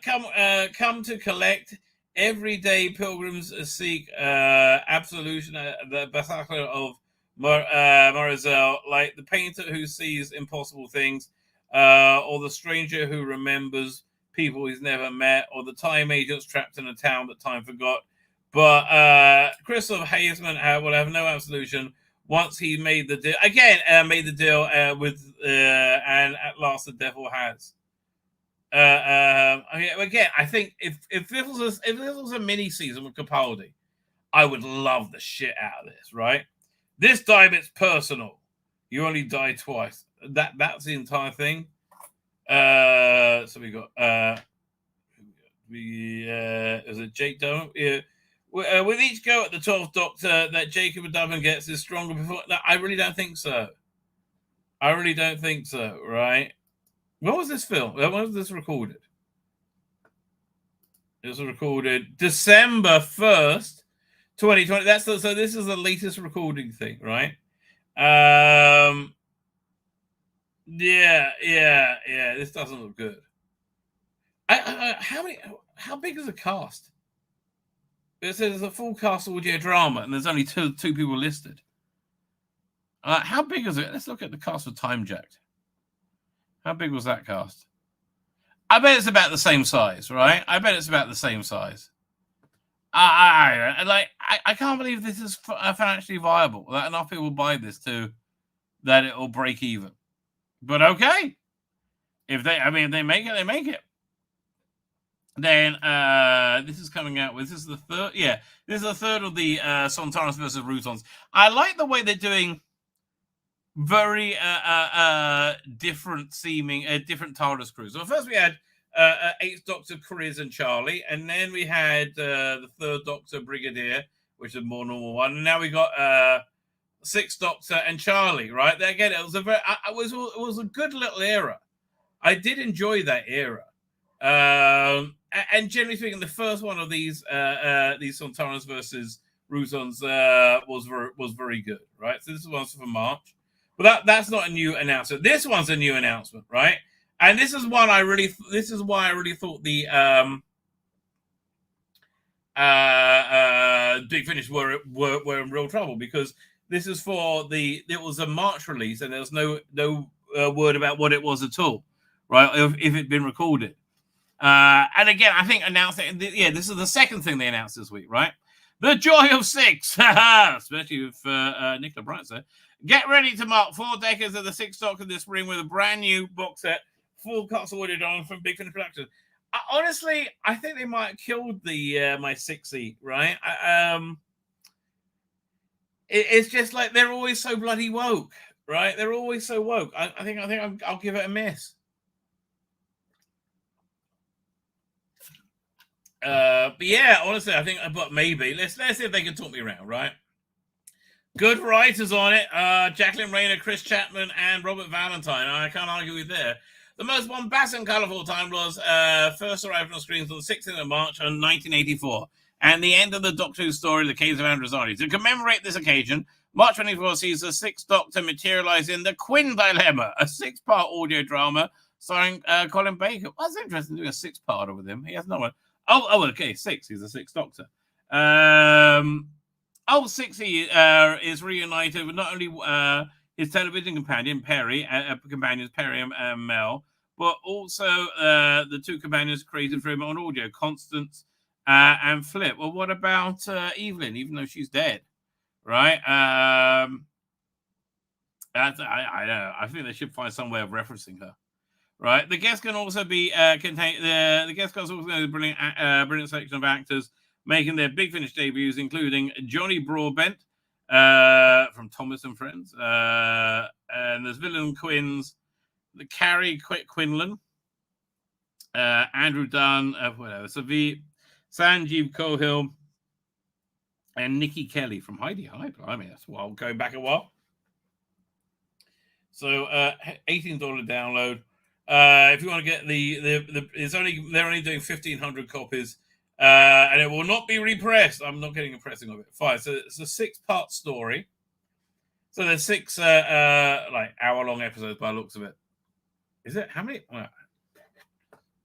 Come to collect. Everyday pilgrims seek absolution. The Basakha of Marizel, like the painter who sees impossible things, or the stranger who remembers people he's never met, or the time agents trapped in a town that time forgot. But Christoph Haseman will have no absolution once he made the deal. Again, made the deal with, and at last the devil has. Again, I think if this was a mini season with Capaldi, I would love the shit out of this. Right? This time it's personal. You only die twice. That's the entire thing. So we got is it Jake Dolan? Yeah. With each go at the 12th Doctor that Jacob Dolan gets is stronger before. I really don't think so. Right? When was this film? When was this recorded? It was recorded December 1st, 2020. So this is the latest recording thing, right? Yeah. This doesn't look good. How big is the cast? It says there's a full cast audio drama, and there's only two people listed. How big is it? Let's look at the cast of Time Jacked. How big was that cast? I bet it's about the same size, right? I can't believe this is financially viable. That enough people buy this that it will break even. But okay, if they make it, they make it. Then this is coming out with, this is the third. Yeah, this is the third of the Sontaras versus Routons. I like the way they're doing very different TARDIS crews. So first we had 8th Doctor Chris and Charlie, and then we had the 3rd Doctor Brigadier, which is a more normal one, and now we got 6th Doctor and Charlie. Right there again, it was it was a good little era. I did enjoy that era. And generally speaking, the first one of these Sontaras versus Routons was very good, right? So this is one for March, but that's not a new announcement. This one's a new announcement, right? And this is why I really thought the Big Finish were in real trouble, because this is it was a March release, and there was no word about what it was at all, right? If it'd been recorded. And again, I think announcing, this is the second thing they announced this week, right? The Joy of 6, especially with Nicola Bright said. Get ready to mark 4 decades of the 6th Doctor this spring with a brand new box set, full cast audio drama from Big Finish Productions. Honestly, I think they might have killed the my 6E, right? It's just like they're always so bloody woke, right? They're always so woke. I think I'll give it a miss. But yeah, honestly, I think, but maybe let's see if they can talk me around, right? Good writers on it. Jacqueline Rayner, Chris Chapman, and Robert Valentine. I can't argue with there. The most bombastic and colourful time was first arrived on screens on the 16th of March in 1984. and the end of the Doctor Who story, The Caves of Androzani. To commemorate this occasion, March 24 sees the Sixth Doctor materialize in The Quinn Dilemma, a 6-part audio drama starring Colin Baker. Well, that's interesting, doing a 6-parter with him. He has no one. Oh, okay, 6. He's the Sixth Doctor. Sixty is reunited with not only his television companion, Perry, companions Perry and Mel, but also the 2 companions created for him on audio, Constance and Flip. Well, what about Evelyn, even though she's dead? Right? I don't know. I think they should find some way of referencing her. Right? The guest can also be contain. The guest can also be a brilliant selection of actors making their Big Finish debuts, including Johnny Broadbent from Thomas and Friends, and there's Villain Quinns, the Carrie Quinlan, Andrew Dunn, Sanjeev Kohil, and Nikki Kelly from Heidi High. I mean, that's wild, going back a while. So $18 download. If you want to get they're only doing 1,500 copies. And it will not be repressed. I'm not getting a pressing of it. Fine. So it's a 6-part story. So there's 6 like hour-long episodes by the looks of it. Is it? How many?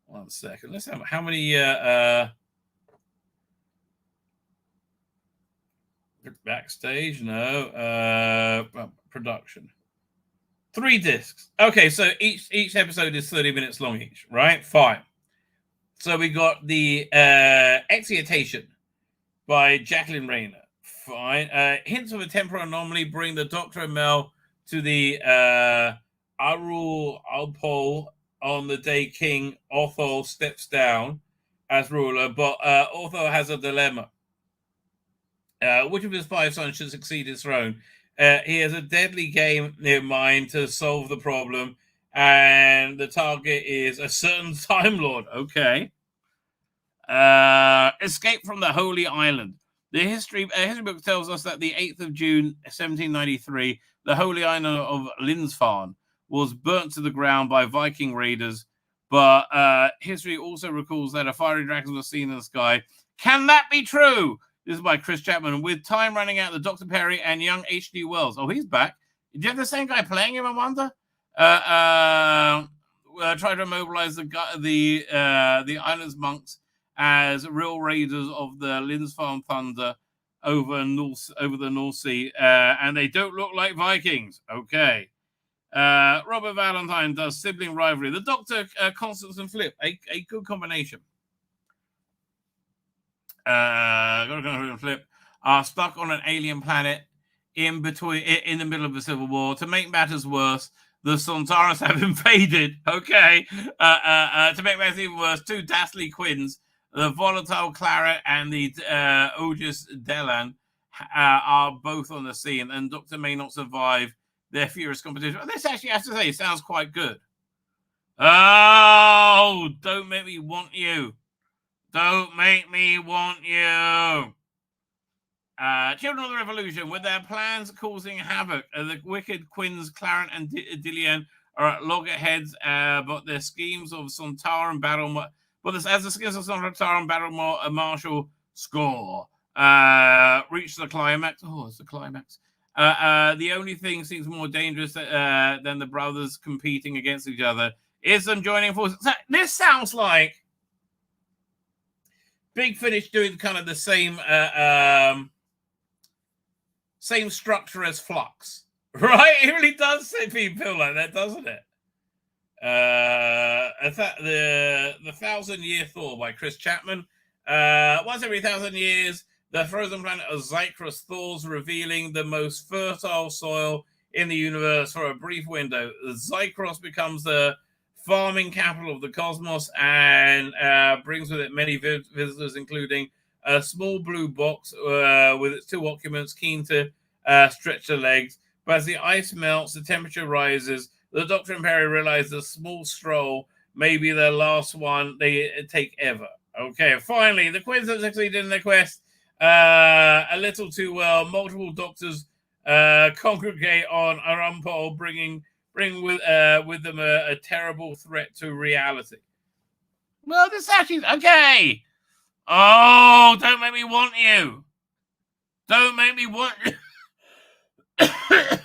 One second. Let's have how many backstage? No. Production. 3 discs. Okay, so each episode is 30 minutes long each, right? Fine. So we got the Excitation by Jacqueline Rayner. Fine. Hints of a temporal anomaly bring the Doctor and Mel to the Arul Alpol on the day King Otho steps down as ruler, but Otho has a dilemma. Which of his 5 sons should succeed his throne? He has a deadly game in mind to solve the problem, and the target is a certain Time Lord. Okay. Escape from the Holy Island. The history book tells us that the 8th of June, 1793, the Holy Island of Lindsfarne was burnt to the ground by Viking raiders, but history also recalls that a fiery dragon was seen in the sky. Can that be true? This is by Chris Chapman. With time running out, the Dr. Perry and young H.G. Wells. Oh, he's back. Did you have the same guy playing him, I wonder? Try to immobilize the island's monks as real raiders of the Lindsfarne Thunder over the North Sea, and they don't look like Vikings. Okay. Robert Valentine does sibling rivalry. The Doctor, Constance and Flip, a good combination. Flip are stuck on an alien planet in the middle of a civil war. To make matters worse, the Sontarans have invaded. Okay. To make matters even worse, 2 dastardly Quinns, the volatile Claret and the odious Delan, are both on the scene, and Doctor may not survive their furious competition. This actually, I have to say, sounds quite good. Oh, don't make me want you. Don't make me want you. Children of the Revolution, with their plans causing havoc, the wicked Quinns, Clarence and Dillian are at loggerheads, but their schemes of Sontar and Barrymore, Marshall score reach the climax. Oh, it's the climax. The only thing seems more dangerous than the brothers competing against each other is them joining forces. So, this sounds like Big Finish doing kind of the same structure as Flux, right? It really does feel like that, doesn't it? The 1,000-Year Thaw by Chris Chapman. Once every 1,000 years, the frozen planet of Zycrus thaws, revealing the most fertile soil in the universe for a brief window. Zycrus becomes the farming capital of the cosmos and brings with it many visitors, including a small blue box with its 2 occupants keen to stretch their legs. But as the ice melts, the temperature rises. The Doctor and Perry realize the small stroll may be the last one they take ever. Okay, finally, the Quinns have succeeded in their quest a little too well. Multiple Doctors congregate on Arampol, bring with them a terrible threat to reality. Well, this actually okay. Oh, don't make me want you. Don't make me want you.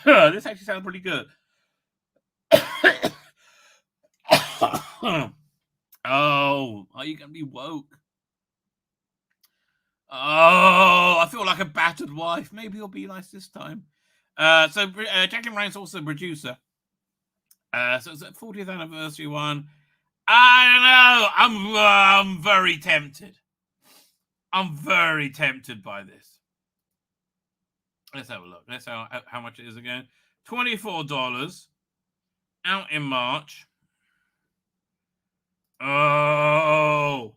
This actually sounds pretty good. Oh, are you going to be woke? Oh, I feel like a battered wife. Maybe he'll be nice this time. Jackie Ryan's also a producer. So it's a 40th anniversary one. I don't know. I'm very tempted. I'm very tempted by this. Let's have a look. Let's see how much it is again. $24 out in March. Oh.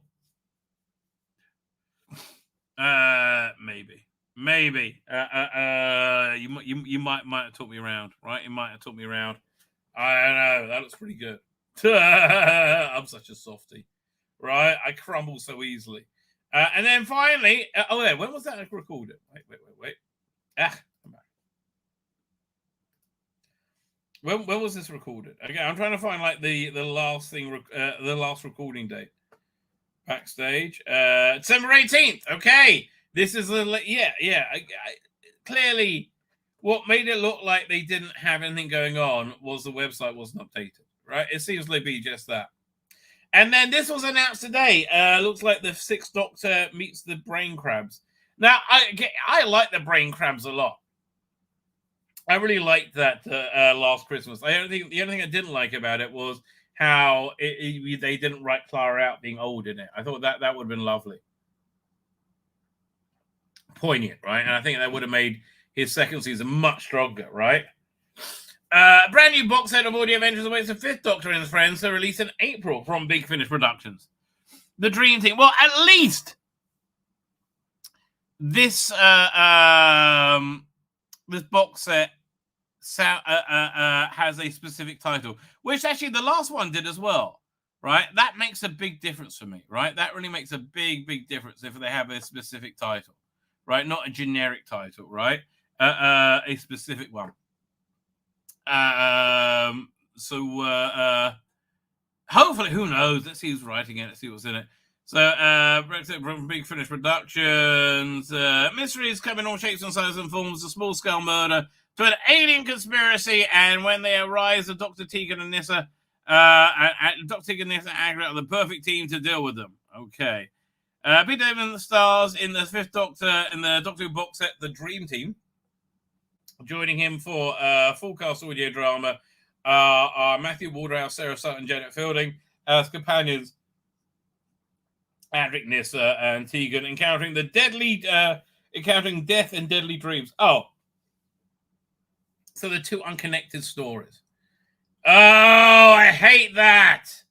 Maybe. You might have talked me around, right? You might have talked me around. I don't know. That looks pretty good. I'm such a softie, right? I crumble so easily. And then finally, when was that recorded? Wait. Come back. When was this recorded? Again, I'm trying to find like the last thing, the last recording date. Backstage, December 18th. Okay, this is clearly, what made it look like they didn't have anything going on was the website wasn't updated. Right? It seems to be just that. And then this was announced today. Looks like the Sixth Doctor meets the brain crabs. Now, I like the brain crabs a lot. I really liked that last Christmas. The only thing I didn't like about it was how they didn't write Clara out being old in it. I thought that would have been lovely. Poignant, right? And I think that would have made his second season much stronger, right? A brand new box set of audio adventures awaits the Fifth Doctor and his friends to release in April from Big Finish Productions. The Dream Team. Well, at least this this box set has a specific title, which actually the last one did as well, right? That makes a big difference for me, right? That really makes a big difference if they have a specific title, right? Not a generic title, right? A specific one. Hopefully, who knows? Let's see who's writing it. Let's see what's in it. So, Brexit from Big Finish Productions. Mysteries come in all shapes and sizes and forms. A small-scale murder to an alien conspiracy, and when they arise, the Dr. Tegan and Nyssa, Dr. Tegan and Nyssa are the perfect team to deal with them. Okay. Pete Davidson stars in the Fifth Doctor in the Doctor Who box set, The Dream Team. Joining him for full cast audio drama are Matthew Wardhouse, Sarah Sutton, Janet Fielding as companions. Adric, Nyssa, and Tegan encountering death and deadly dreams. Oh, so the two unconnected stories. Oh, I hate that.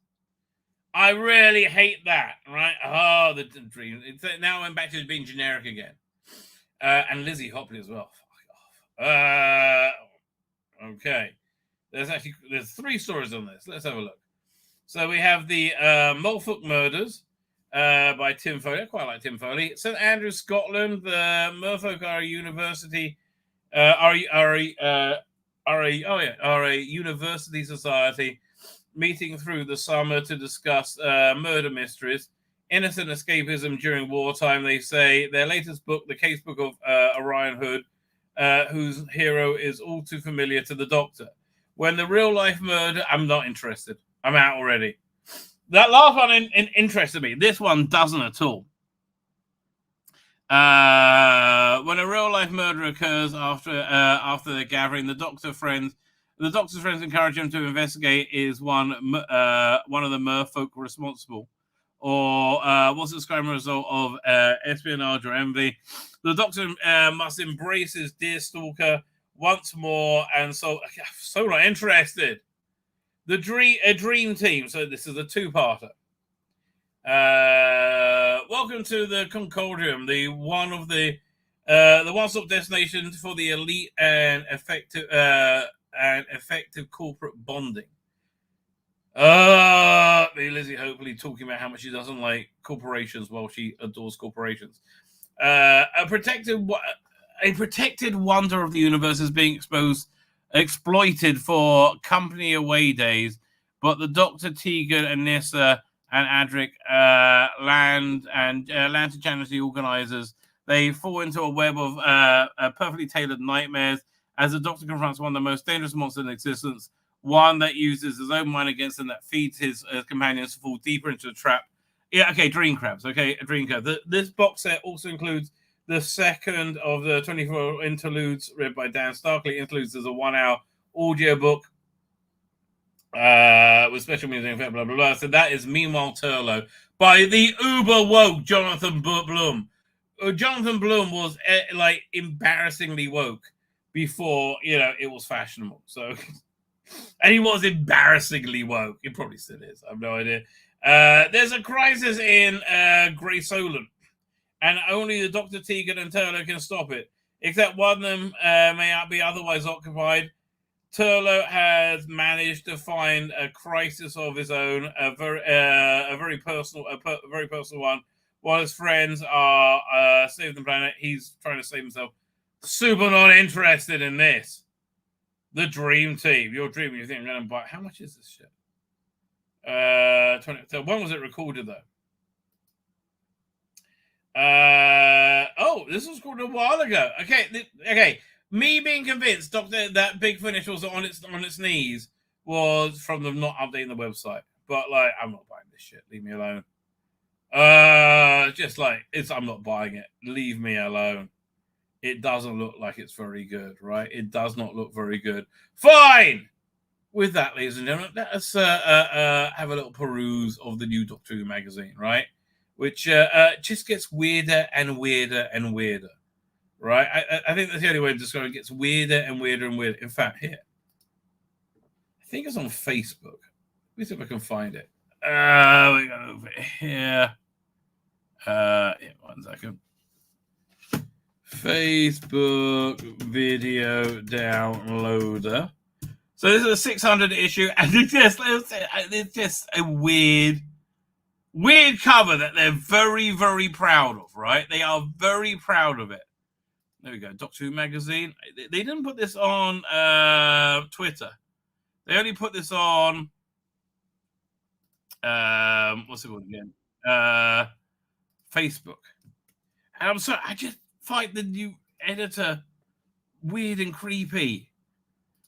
I really hate that. Right? Oh, the dream. Now I'm back to being generic again. And Lizzie Hopley as well. Okay. There's 3 stories on this. Let's have a look. So we have the Mulfolk Murders by Tim Foley. I quite like Tim Foley. St Andrews, Scotland. The Merfolk are a university. Are a university society meeting through the summer to discuss murder mysteries, innocent escapism during wartime. They say their latest book, the casebook of Orion Hood, whose hero is all too familiar to the Doctor. When the real life murder, I'm not interested. I'm out already. That last one interested me. This one doesn't at all. When a real life murder occurs after the gathering, the Doctor's friends encourage him to investigate. Is one of the Merfolk responsible, or was it described as a result of espionage or envy? The Doctor must embrace his dear stalker once more, and so not interested. A dream team. So this is a 2-parter. Welcome to the Concordium, the one-stop destination for the elite and effective corporate bonding. Lizzie hopefully talking about how much she doesn't like corporations while she adores corporations. A protected wonder of the universe is being exploited for company away days, but the Dr. Tegan and Nyssa and Adric land to charity organizers. They fall into a web of perfectly tailored nightmares as the Doctor confronts one of the most dangerous monsters in existence, one that uses his own mind against him, that feeds his companions to fall deeper into the trap. Yeah, okay, Dream Crabs. Okay, a Dream Crab. This box set also includes the second of the 24 interludes read by Dan Starkley. Interludes is a 1-hour audio book with special music, blah, blah, blah. So that is Meanwhile Turlo by the uber woke Jonathan Blum. Jonathan Blum was like embarrassingly woke before, it was fashionable. So, and he was embarrassingly woke. He probably still is. I have no idea. There's a crisis in Grey Solent, and only the Dr. Tegan and Turlo can stop it. Except one of them may be otherwise occupied. Turlo has managed to find a crisis of his own, a very personal one. While his friends are saving the planet, he's trying to save himself. Super not interested in this. The Dream Team. You're dreaming. You think I'm going to buy. How much is this shit? 20. So when was it recorded though? This was recorded a while ago. Okay. Me being convinced, Doctor, that Big Finish was on its knees was from them not updating the website. But I'm not buying this shit. Leave me alone. I'm not buying it. Leave me alone. It doesn't look like it's very good, right? It does not look very good. Fine. With that, ladies and gentlemen, let us have a little peruse of the new Doctor Who magazine, right? Which just gets weirder and weirder and weirder, right? I think that's the only way to describe it. It gets weirder and weirder and weirder. In fact, here, I think it's on Facebook. Let me see if I can find it. We got over here. 1 second. Facebook video downloader. So this is a 600 issue, and it's just a weird cover that they're very, very proud of, right? They are very proud of it. There we go, Doctor Who magazine. They didn't put this on Twitter. They only put this on what's it called again? Facebook. And I'm sorry, I just find the new editor weird and creepy.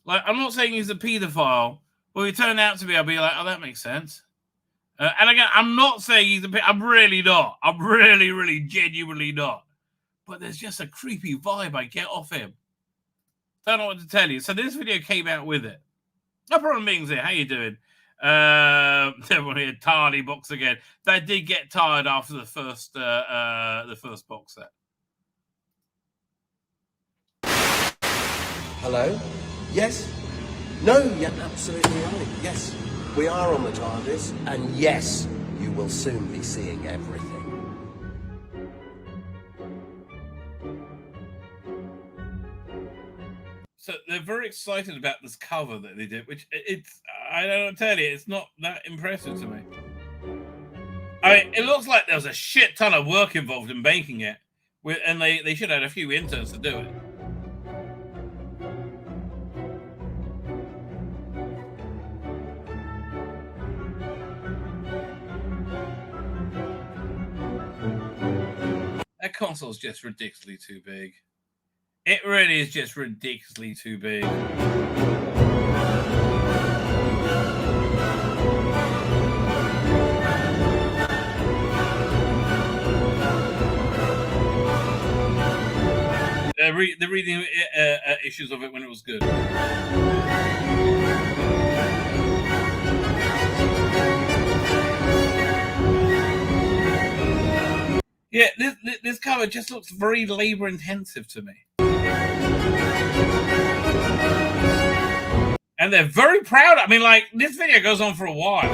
I'm not saying he's a paedophile, but he turned out to be. I'll be like, oh, that makes sense. And again, I'm not saying he's a paedophile. I'm really not. I'm really, really genuinely not. But there's just a creepy vibe I get off him. Don't know what to tell you. So this video came out with it. No problem, Mings here. How you doing? Everyone here, tardy box again. They did get tired after the first box set. Hello? Yes? No, you're absolutely right. Yes, we are on the TARDIS, and yes, you will soon be seeing everything. So they're very excited about this cover that they did, which I don't tell you, it's not that impressive to me. I mean, it looks like there's a shit ton of work involved in making it, and they should have had a few interns to do it. That console's just ridiculously too big. It really is just ridiculously too big. They're reading issues of it when it was good. Yeah, this cover just looks very labor intensive to me. And they're very proud. I mean, this video goes on for a while.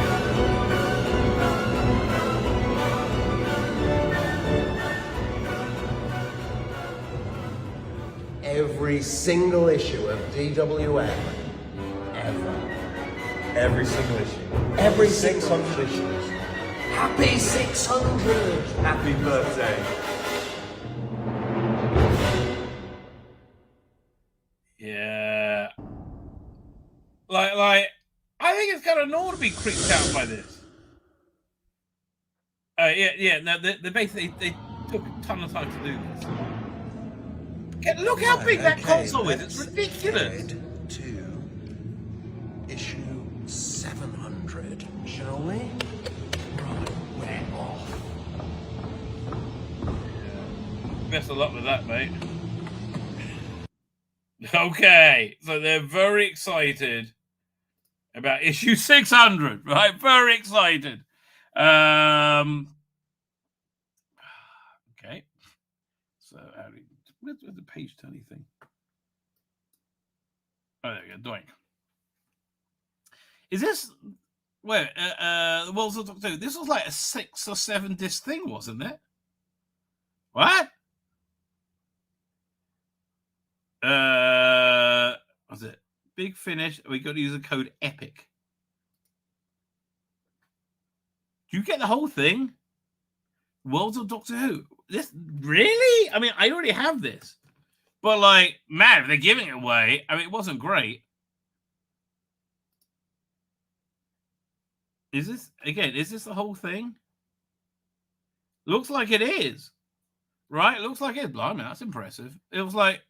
Every single issue of DWM ever. Every single issue. Every 600 issues. Happy 600! Happy birthday. Yeah. I think it's kind of normal to be creeped out by this. Yeah. No, they basically took a ton of time to do this. Look how big that console is. It's ridiculous. To issue 700, shall we? Right, we're off. Best of luck with that, mate. Okay, so they're very excited about issue 600, right? Very excited. Okay. So, where's the page turning thing? Oh, there we go. Doink. Is this where the World's of Doctor Who? This was like a 6 or 7 disc thing, wasn't it? What? Was it big finish? We got to use the code EPIC. Do you get the whole thing? Worlds of Doctor Who. This really? I mean, I already have this, but like, man, if they're giving it away, I mean, it wasn't great. Is this again? Is this the whole thing? Looks like it is, right? It looks like it is. Blimey, that's impressive. It was like,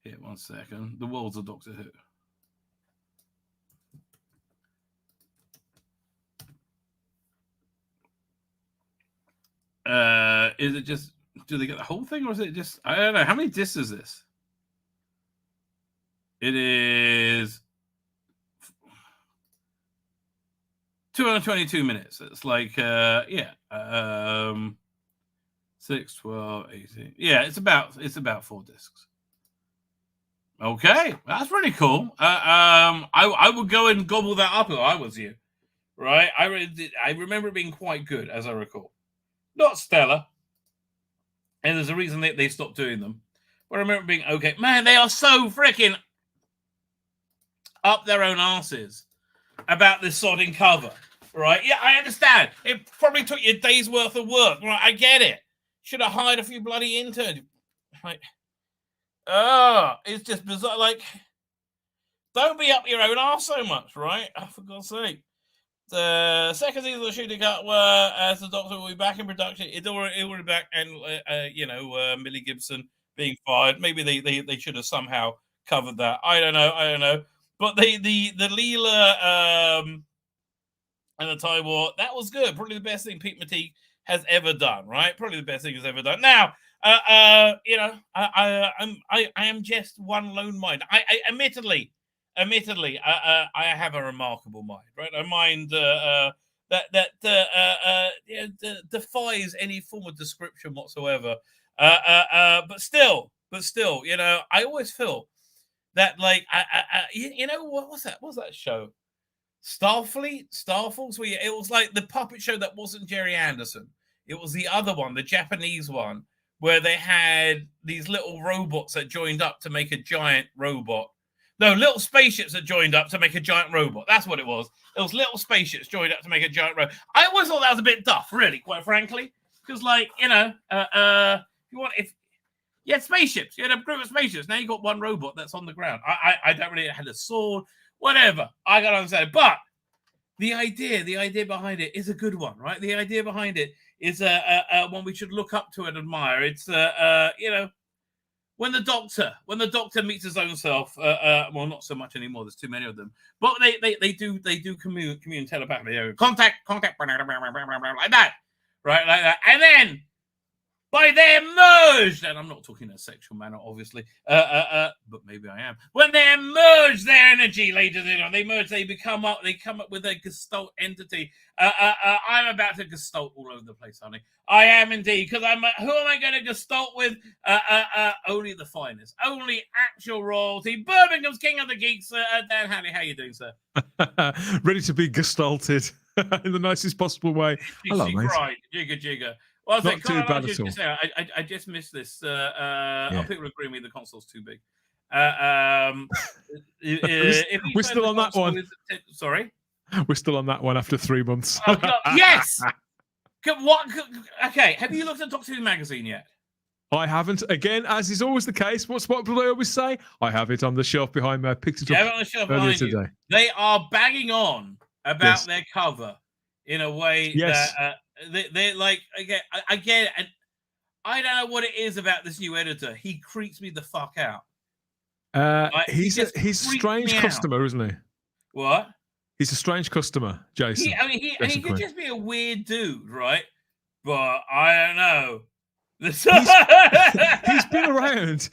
here, 1 second. The Worlds of Doctor Who. Is it just, do they get the whole thing, or is it just, I don't know. How many discs is this? It is 222 minutes. It's like, 6, 12, 18. Yeah, it's about 4 discs. Okay, that's pretty cool. I would go and gobble that up if I was you, right? I remember it being quite good, as I recall. Not stellar, and there's a reason they stopped doing them. But I remember being okay. Man, they are so freaking up their own asses about this sodding cover, right? Yeah, I understand. It probably took you a day's worth of work, right? I get it. Should have hired a few bloody interns. Like, it's just bizarre. Like, don't be up your own arse so much, right? Oh, for God's sake. The second season of the shooting cut were as the Doctor will be back in production. It's already back, and Millie Gibson being fired. Maybe they should have somehow covered that. I don't know. But the Leela and the Time War, that was good. Probably the best thing Pete Mateek has ever done, right? Probably the best thing he's ever done. Now, I am just one lone mind. I admittedly, I have a remarkable mind, right? A mind that defies any form of description whatsoever. But still, I always feel that, like, what's that? What's that show? Starfalls. Where it was like the puppet show that wasn't Jerry Anderson. It was the other one, the Japanese one, where they had these little robots that joined up to make a giant robot. No, little spaceships that joined up to make a giant robot. That's what it was. It was little spaceships joined up to make a giant robot. I always thought that was a bit duff, really, quite frankly. Because, like, if you had spaceships, you had a group of spaceships. Now you got one robot that's on the ground. I don't really had a sword, whatever. I got to understand it. But the idea behind it is a good one, right? The idea behind it is one we should look up to and admire. It's when the Doctor meets his own self, well, not so much anymore. There's too many of them, but they do commune telepathically, contact, like that, right, like that, and then by their merged, and I'm not talking in a sexual manner, obviously, but maybe I am. When they merge their energy later, they come up with a gestalt entity. I'm about to gestalt all over the place, honey. I am indeed, because who am I going to gestalt with? Only the finest, only actual royalty. Birmingham's King of the Geeks, Dan Hanley. How you doing, sir? Ready to be gestalted in the nicest possible way. Hello, mate. Right, jigger. Well, not too bad at all. I just missed this. People agree with me the console's too big. We're still on that one. Sorry? We're still on that one after 3 months. Oh, God. Yes! Okay, have you looked at Doctor Who magazine yet? I haven't. Again, as is always the case, what do I always say? I have it on the shelf behind me. I picked it up on the shelf earlier behind today. You. They are bagging on about their cover in a way Yes. that they're like, again, I get it. And I don't know what it is about this new editor. He creeps me the fuck out. He's a strange customer, isn't he? What? He's a strange customer, Jason. He could just be a weird dude, right? But I don't know. He's been around.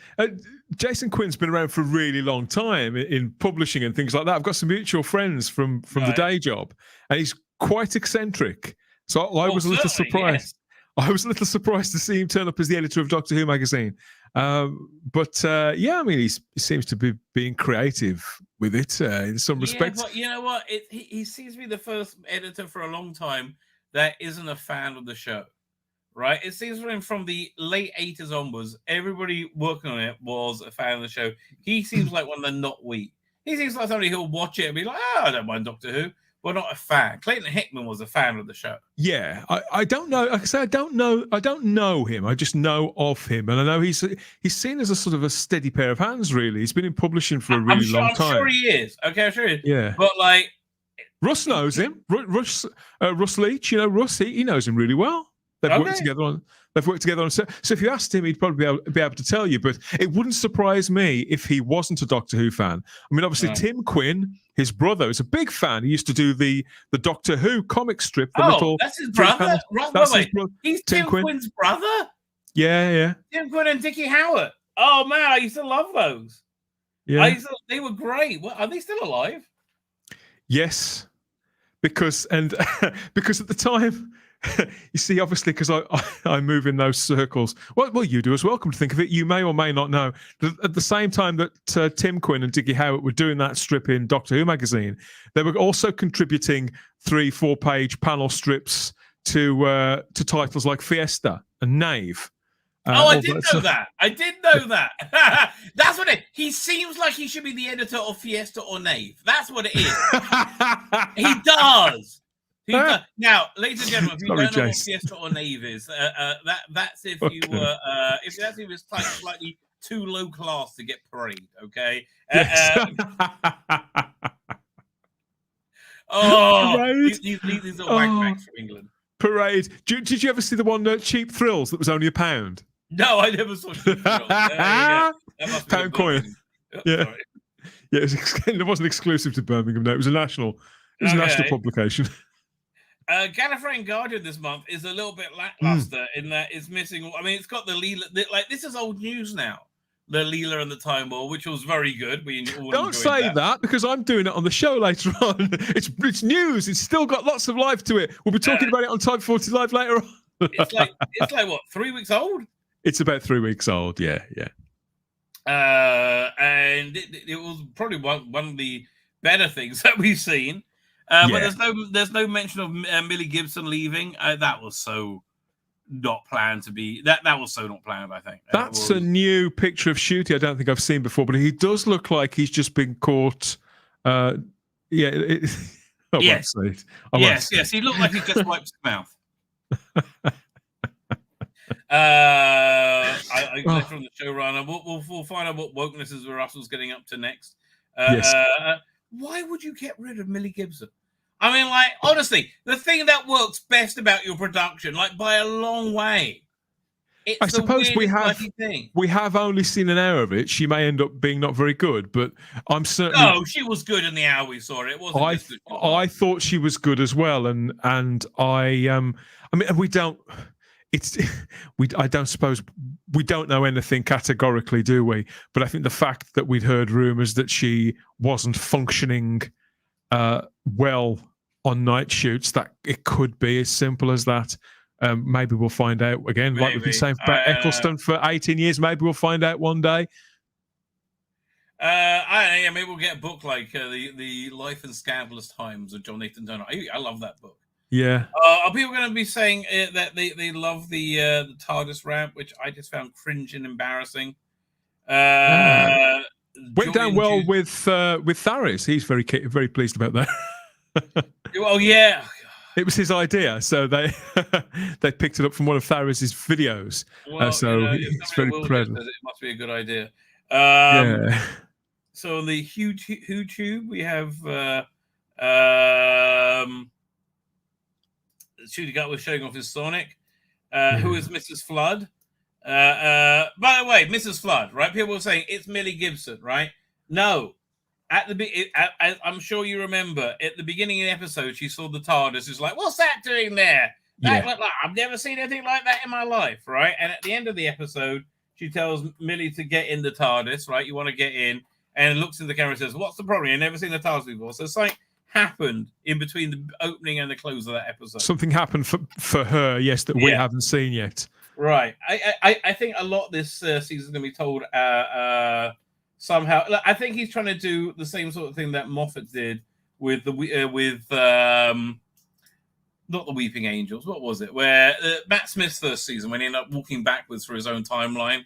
Jason Quinn's been around for a really long time in publishing and things like that. I've got some mutual friends from the day job, and he's quite eccentric. So I was a little surprised. Yes. I was a little surprised to see him turn up as the editor of Doctor Who magazine. But I mean, he seems to be being creative with it in some respects. But you know what? He seems to be the first editor for a long time that isn't a fan of the show. Right, it seems from the late 80s onwards, everybody working on it was a fan of the show. He seems like one of the not we. He seems like somebody who'll watch it and be like, I don't mind Doctor Who, but not a fan. Clayton Hickman was a fan of the show. Yeah, I don't know. Like I say, I don't know him. I just know of him, and I know he's seen as a sort of a steady pair of hands. Really, he's been in publishing for a really long time. I'm sure he is. Okay, I'm sure he is. Yeah, but like Russ knows him. Russ Leach, Russ, he knows him really well. They've worked together on. So if you asked him, he'd probably be able to tell you. But it wouldn't surprise me if he wasn't a Doctor Who fan. I mean, obviously Tim Quinn, his brother, is a big fan. He used to do the Doctor Who comic strip. That's his brother. He's Tim Quinn's brother. Yeah. Tim Quinn and Dickie Howard. Oh man, I used to love those. Yeah, they were great. What, are they still alive? Yes, because at the time. You see, obviously, because I move in those circles. Well, you do as well. Come to think of it, you may or may not know that at the same time that Tim Quinn and Dickie Howard were doing that strip in Doctor Who magazine, they were also contributing 3-4 page panel strips to titles like Fiesta and Knave. I did know that. I did know that. That's what he seems like he should be the editor of Fiesta or Knave. That's what it is. He does. Now, ladies and gentlemen, if you don't know what Fiesta or Knave is, that's if you were if that's if it's slightly too low class to get parade. Okay. Yes. These are whack from England. Parade. Did you ever see the one Cheap Thrills that was only £1? No, I never saw Cheap Thrills. £1 coin. Yeah. It wasn't exclusive to Birmingham. No, it was a national publication. Gallifreyan Guardian this month is a little bit lackluster in that it's missing. I mean, it's got the Leela. This is old news now. The Leela and the Time War, which was very good. We all don't say that because I'm doing it on the show later on. It's news. It's still got lots of life to it. We'll be talking about it on Type 40 Live later on. it's like what, 3 weeks old? It's about 3 weeks old. Yeah. And it was probably one of the better things that we've seen. But there's no mention of Millie Gibson leaving. That was so not planned to be. That was so not planned. I think that's a new picture of Shooty. I don't think I've seen before, but he does look like he's just been caught. Yes. He looked like he just wiped his mouth. I got from the showrunner. We'll find out what wokeness is Russell's getting up to next. Yes. Why would you get rid of Millie Gibson? I mean, like, honestly, the thing that works best about your production, like, by a long way, it's I suppose we have only seen an hour of it. She may end up being not very good, but I'm certain. No, she was good in the hour we saw it. It wasn't. I thought she was good as well, and I mean, we don't. I don't suppose we don't know anything categorically, do we? But I think the fact that we'd heard rumours that she wasn't functioning well on night shoots, that it could be as simple as that. Maybe we'll find out again, like we've been saying about Eccleston for 18 years. Maybe we'll find out one day. Maybe we'll get a book like the Life and Scandalous Times of John Nathan Turner. I love that book. Yeah. Are people going to be saying that they love the TARDIS ramp, which I just found cringe and embarrassing? Went down well with Tharis. He's very pleased about that. Oh yeah. It was his idea, so they picked it up from one of Tharis's videos. He's very proud. It must be a good idea. Yeah. So on the huge YouTube, we have Shooty Gut was showing off his Sonic. Who is Mrs. Flood? By the way, Mrs. Flood, right? People were saying it's Millie Gibson, right? No. I'm sure you remember at the beginning of the episode, she saw the TARDIS. It's like, what's that doing there? I've never seen anything like that in my life, right? And at the end of the episode, she tells Millie to get in the TARDIS, right? You want to get in, and looks in the camera and says, "What's the problem? You've never seen the TARDIS before." So something happened in between the opening and the close of that episode. Something happened for her, yes, that we haven't seen yet. Right. I think a lot of this season is going to be told somehow. I think he's trying to do the same sort of thing that Moffat did with not the Weeping Angels. What was it? Where Matt Smith's first season, when he ended up walking backwards for his own timeline,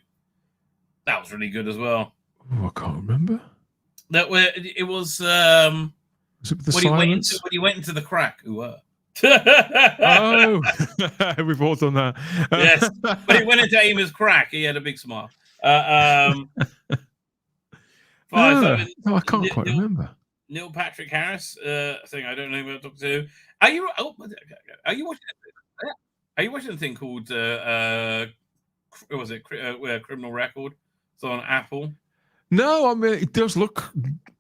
that was really good as well. Oh, I can't remember. That where it was. Was it the when he went into the crack. Oh, we've all done that. Yes, but he went into Amy's crack. He had a big smile. I can't quite remember. Neil Patrick Harris thing. I don't know about Doctor Who. Are you watching? Are you watching a thing called what was it? Criminal Record? It's on Apple. No, I mean it does look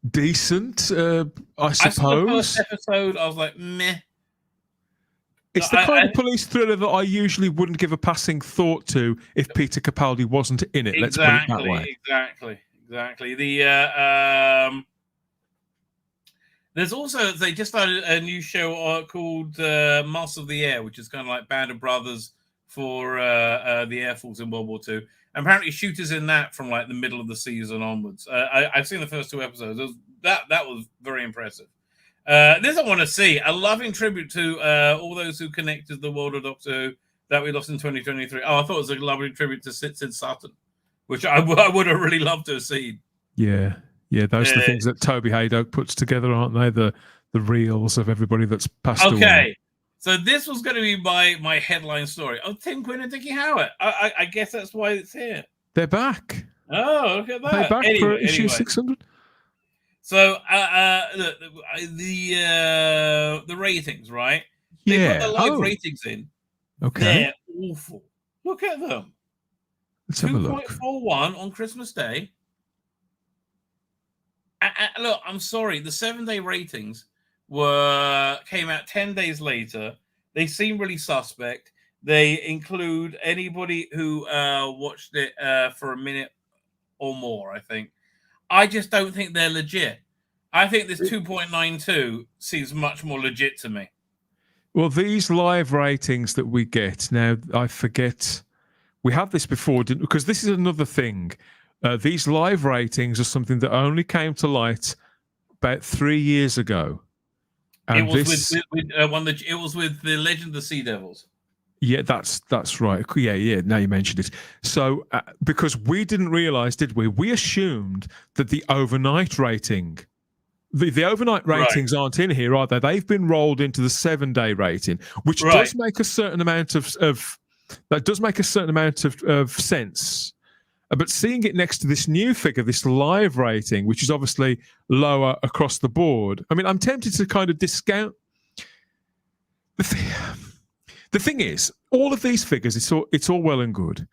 decent. I suppose. I saw the first episode. I was like, meh. It's the kind of police thriller that I usually wouldn't give a passing thought to if Peter Capaldi wasn't in it. Let's put it that way. Exactly. The there's also, they just started a new show called Master of the Air, which is kind of like Band of Brothers for the Air Force in World War II. And apparently, shooters in that from like the middle of the season onwards. I've seen the first 2 episodes. That was very impressive. This I want to see a loving tribute to all those who connected the world of Doctor Who that we lost in 2023. Oh, I thought it was a lovely tribute to Sid Sutton, which I would have really loved to have seen. Yeah, those are the things that Toby Haydock puts together, aren't they? The reels of everybody that's passed away. Okay, so this was going to be my headline story. Oh, Tim Quinn and Dickie Howard. I guess that's why it's here. They're back. Oh, look at that. They're back for issue 600. So the ratings, right? They put the live ratings in. Okay. They're awful. Look at them. Let's have a look. 2.41 on Christmas Day. Look, I'm sorry. The 7-day ratings came out 10 days later. They seem really suspect. They include anybody who watched it for a minute or more, I think. I just don't think they're legit. I think this 2.92 seems much more legit to me. Well, these live ratings that we get now, I forget. We had this before, didn't we? Because this is another thing. These live ratings are something that only came to light about 3 years ago. And it was it was with the Legend of the Sea Devils. Yeah, that's right. Yeah. Now you mentioned it. So, because we didn't realize, did we? We assumed that the overnight rating, the overnight ratings aren't in here, are they? They've been rolled into the 7-day rating, which does make a certain amount of sense. But seeing it next to this new figure, this live rating, which is obviously lower across the board, I mean, I'm tempted to kind of discount the thing is, all of these figures, it's all well and good,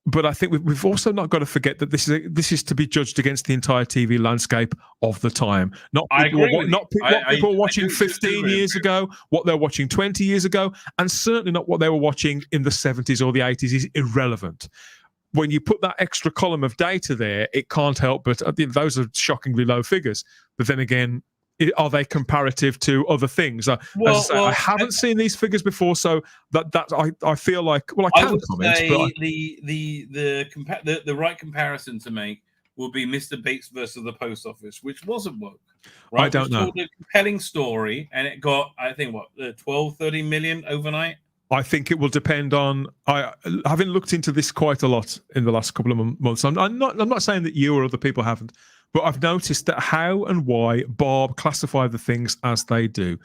but I think we've also not got to forget that this is to be judged against the entire TV landscape of the time. Not what people were watching 15 years ago, what they're watching 20 years ago, and certainly not what they were watching in the 70s or the 80s is irrelevant. When you put that extra column of data there, it can't help but those are shockingly low figures. But then again, are they comparative to other things? I haven't seen these figures before, so that I feel like I can comment. But the right comparison to make will be Mr. Bates versus the Post Office, which wasn't woke. Right? I don't know. It was a compelling story, and it got 12-13 million overnight. I think it will depend on. Having looked into this quite a lot in the last couple of months, I'm not saying that you or other people haven't. But I've noticed that how and why Barb classify the things as they do.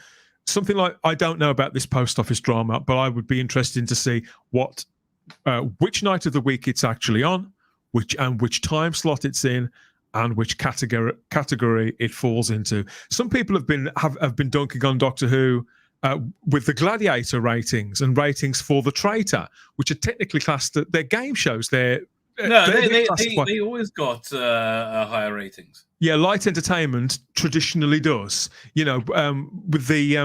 Something like, I don't know about this post office drama, but I would be interested to see which night of the week it's actually on, which time slot it's in, and which category it falls into. Some people have been dunking on Doctor Who with the Gladiator ratings and ratings for The Traitor, which are technically classed as their game shows. They always got higher ratings. Yeah, light entertainment traditionally does. You know, with the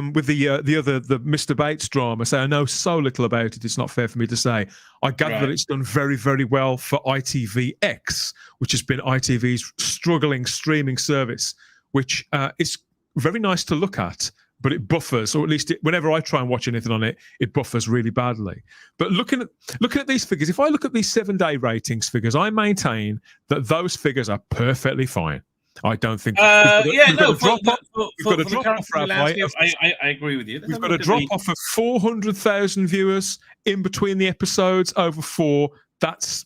Mr. Bates drama. So I know so little about it. It's not fair for me to say. I gather that it's done very, very well for ITVX, which has been ITV's struggling streaming service, which is very nice to look at, but it buffers, or at least whenever I try and watch anything on it, it buffers really badly. But looking at these figures, if I look at these 7-day ratings figures, I maintain that those figures are perfectly fine. I don't think. I agree with you. We've got a drop off of 400,000 viewers in between the episodes over 4. That's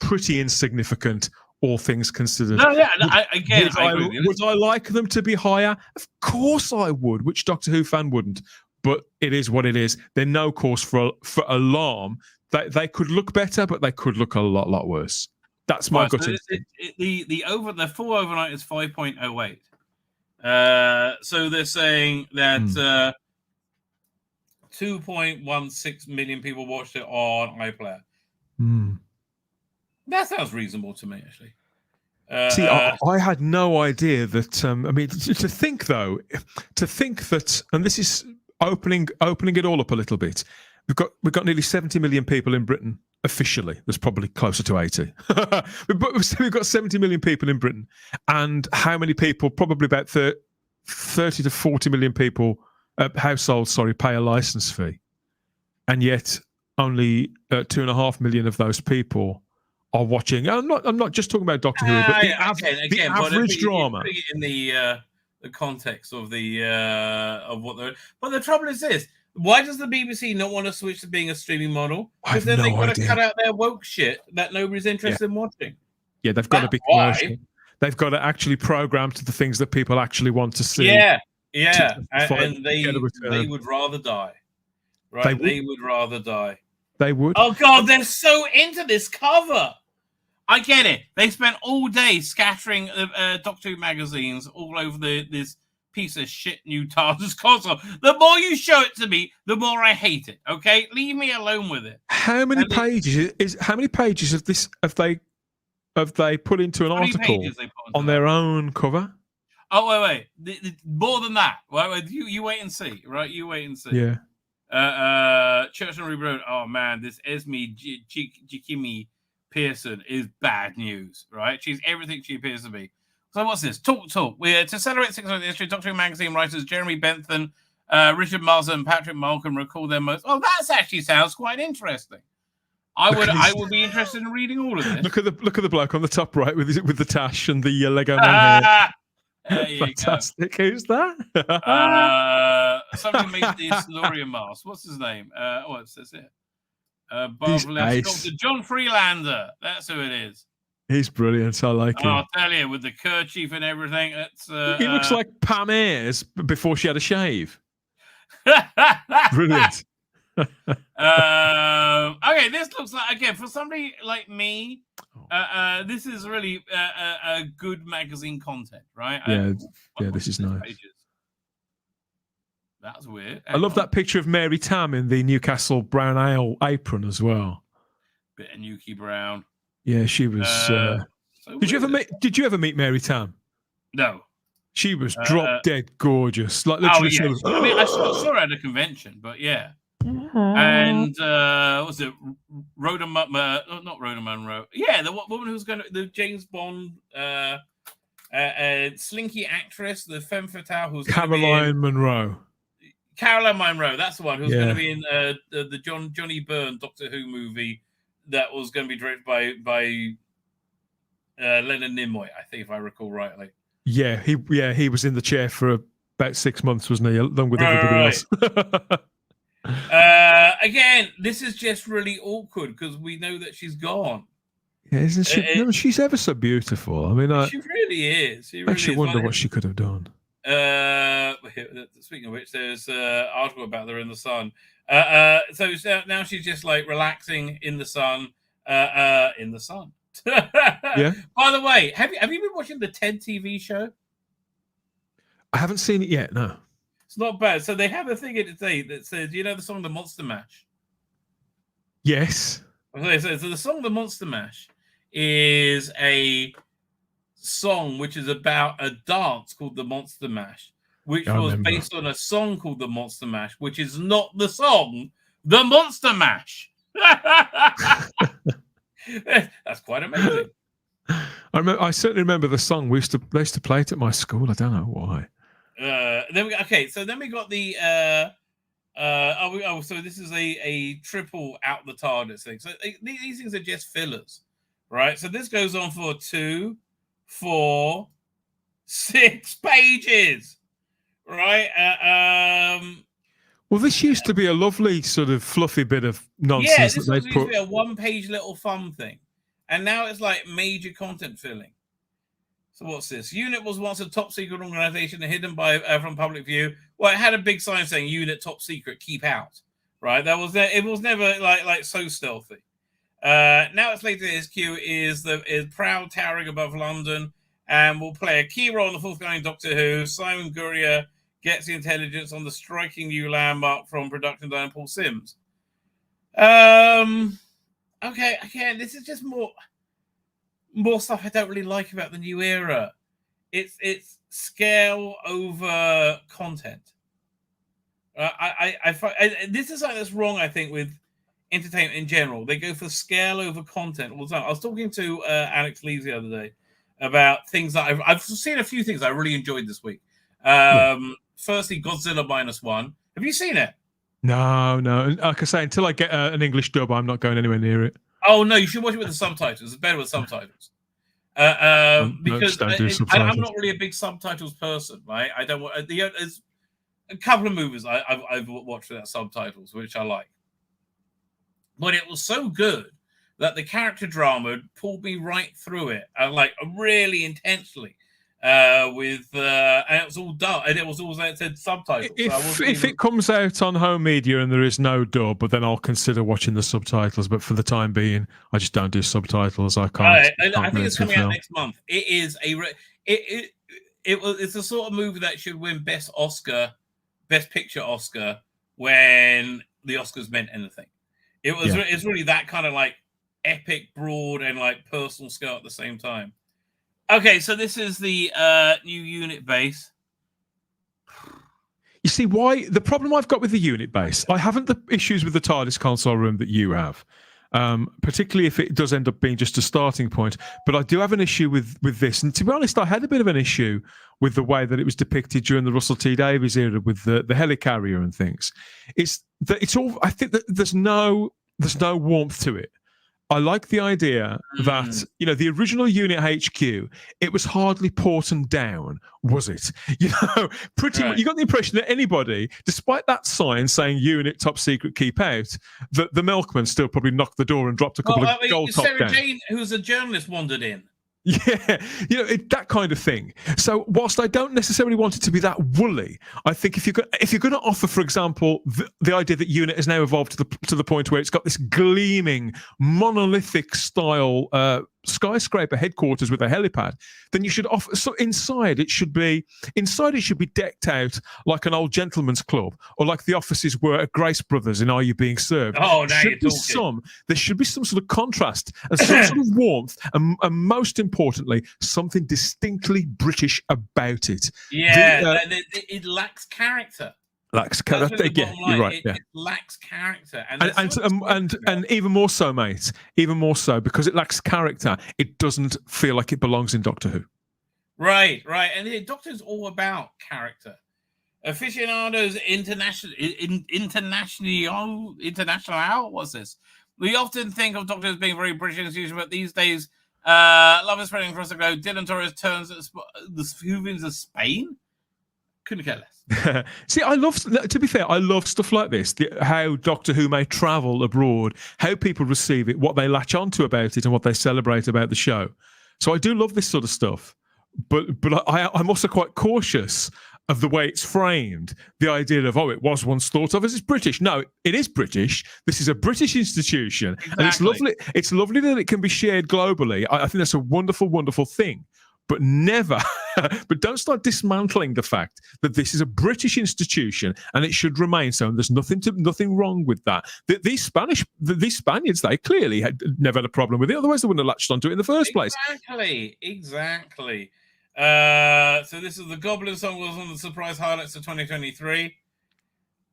pretty insignificant, all things considered. No, yeah. I agree with you. Would I like them to be higher? Of course I would. Which Doctor Who fan wouldn't? But it is what it is. They're no cause for alarm. They could look better, but they could look a lot worse. That's my gut. The full overnight is 5.08. So they're saying that 2.16 million people watched it on iPlayer. That sounds reasonable to me, actually. See, I had no idea that. I mean, to think that, and this is opening it all up a little bit. We've got nearly 70 million people in Britain officially. There's probably closer to 80. But we've got 70 million people in Britain, and how many people? Probably about 30 to 40 million people, households, pay a license fee, and yet only 2.5 million of those people are watching. I'm not just talking about Doctor Who, but the average drama. Putting it in the context of what they're. But the trouble is this: why does the BBC not want to switch to being a streaming model? Because then they've got to cut out their woke shit that nobody's interested in watching. Yeah, they've got to be commercial. They've got to actually program to the things that people actually want to see. Yeah, and they would rather die. Right? They would rather die. They would. Oh God, they're so into this cover. I get it. They spent all day scattering Doctor Who magazines all over this piece of shit new TARDIS console. The more you show it to me, the more I hate it. Okay, leave me alone with it. How many pages of this have they put into an article on their own cover? Oh wait. More than that. Wait, you wait and see. Right, you wait and see. Yeah. Church and Rebrode. Oh man, this Esme Jikimi Pearson is bad news, right? She's everything she appears to be. So what's this? Talk. We're to celebrate 6 years of history. Doctor Who magazine writers Jeremy Bentham, Richard Mazza, and Patrick Malcolm recall their most. Oh, that actually sounds quite interesting. I would be interested in reading all of this. Look at the bloke on the top right with the tash and the Lego man hair. Fantastic. Who's that? Somebody made the Silurian mask. What's his name? It says here. Dr. John Freelander. That's who it is. He's brilliant. I like him. I'll tell you, with the kerchief and everything. He looks like Pam Ayres before she had a shave. Brilliant. Okay, this looks like, again, for somebody like me, this is really a good magazine content, right? Yeah, this is nice. Pages. That's weird. I love that picture of Mary Tam in the Newcastle Brown Ale apron as well. Bit of Nuki Brown. Yeah, she was. Did you ever meet Mary Tam? No. She was drop dead gorgeous. Like literally. I mean, I saw her at a convention, but yeah. And was it Rhoda? Not Rhoda Munro. Yeah, the woman who's going to the James Bond, slinky actress, the femme fatale, who's Caroline Munro. Caroline Munro, that's the one who's going to be in the Johnny Byrne Doctor Who movie that was going to be directed by Leonard Nimoy, I think, if I recall rightly. Yeah, he was in the chair for about 6 months, wasn't he? Along with everybody else. Again, this is just really awkward because we know that she's gone. Yeah, isn't she? She's ever so beautiful. I mean, she really is. She really actually wonder what she could have done. Speaking of which, there's an article about her in the Sun. So now she's just like relaxing in the sun. In the sun. Yeah. By the way, have you been watching the TED TV show? I haven't seen it yet. No. It's not bad. So they have a thing in today that says, you know, the song "The Monster Mash." Yes. Okay, so the song "The Monster Mash" is a song which is about a dance called the Monster Mash, which was based on a song called the Monster Mash, which is not the song The Monster Mash. That's quite amazing. I certainly remember the song. They used to play it at my school. I don't know why. Then we got the so this is a triple out the TARDIS thing. So these things are just fillers, right? So this goes on for 2, 4, 6 pages, right? Well, this used to be a lovely sort of fluffy bit of nonsense. Yeah, this that was they used to put. be a one-page little fun thing, and now it's like major content filling. So what's this? UNIT was once a top secret organization hidden from public view. Well, it had a big sign saying "UNIT top secret, keep out." Right? It was never like so stealthy. Now its latest HQ is proud towering above London, and will play a key role in the forthcoming Doctor Who. Simon Gurrier gets the intelligence on the striking new landmark from production designer Paul Sims. Okay, again, this is just more stuff I don't really like about the new era. It's scale over content. This is something that's wrong, I think, with entertainment in general. They go for scale over content all the time. I was talking to Alex Lees the other day about things that I've seen a few things I really enjoyed this week. Firstly, Godzilla -1. Have you seen it? No. Like I say, until I get an English dub, I'm not going anywhere near it. Oh no, you should watch it with the subtitles. It's better with subtititles. Because I'm not really a big subtitles person, right? I don't want. There's a couple of movies I've watched without subtitles, which I like. But it was so good that the character drama pulled me right through it, like really intensely. And it was all done, and it was all said subtitles. If it comes out on home media and there is no dub, but then I'll consider watching the subtitles. But for the time being, I just don't do subtitles. I can't. I think it's coming out next month. It is it's a sort of movie that should win Best Picture Oscar when the Oscars meant anything. It's really that kind of like epic, broad, and like personal scale at the same time. Okay, so this is the new unit base. You see, why the problem I've got with the unit base, I haven't the issues with the TARDIS console room that you have, particularly if it does end up being just a starting point. But I do have an issue with this. And to be honest, I had a bit of an issue with the way that it was depicted during the Russell T Davies era with the helicarrier and things. It's all. I think that there's no warmth to it. I like the idea that, the original unit HQ, it was hardly Porton down, was it? Pretty much, you got the impression that anybody, despite that sign saying unit top secret, keep out, that the milkman still probably knocked the door and dropped a couple of gold top Sarah down. Jane, who's a journalist, wandered in. Yeah, that kind of thing. So whilst I don't necessarily want it to be that woolly, I think if you're going to offer, for example, the idea that unit has now evolved to the point where it's got this gleaming monolithic style skyscraper headquarters with a helipad, then you should offer. So inside it should be decked out like an old gentleman's club, or like the offices were at Grace Brothers in Are You Being Served? Oh, now you're talking. There should be some sort of contrast and some sort of warmth, and most importantly, something distinctly British about it. Yeah, it lacks character. Yeah, you're right. It lacks character, and even more so, mate. Even more so because it lacks character. It doesn't feel like it belongs in Doctor Who. Right. And Doctor's all about character. Aficionados international. What's this? We often think of Doctor as being very British institution, but these days, love is spreading across the globe. Dylan Torres turns the Hoovians of Spain. Couldn't care less. See, to be fair, I love stuff like this. How Doctor Who may travel abroad, how people receive it, what they latch onto about it, and what they celebrate about the show. So I do love this sort of stuff. But I'm also quite cautious of the way it's framed. The idea of, it was once thought of as British. No, it is British. This is a British institution. Exactly. And it's lovely. It's lovely that it can be shared globally. I think that's a wonderful, wonderful thing. But never but don't start dismantling the fact that this is a British institution and it should remain so. And there's nothing wrong with that. These Spaniards, they clearly had never had a problem with it. Otherwise, they wouldn't have latched onto it in the first place. Exactly. So this is the Goblin song was one of the surprise highlights of 2023.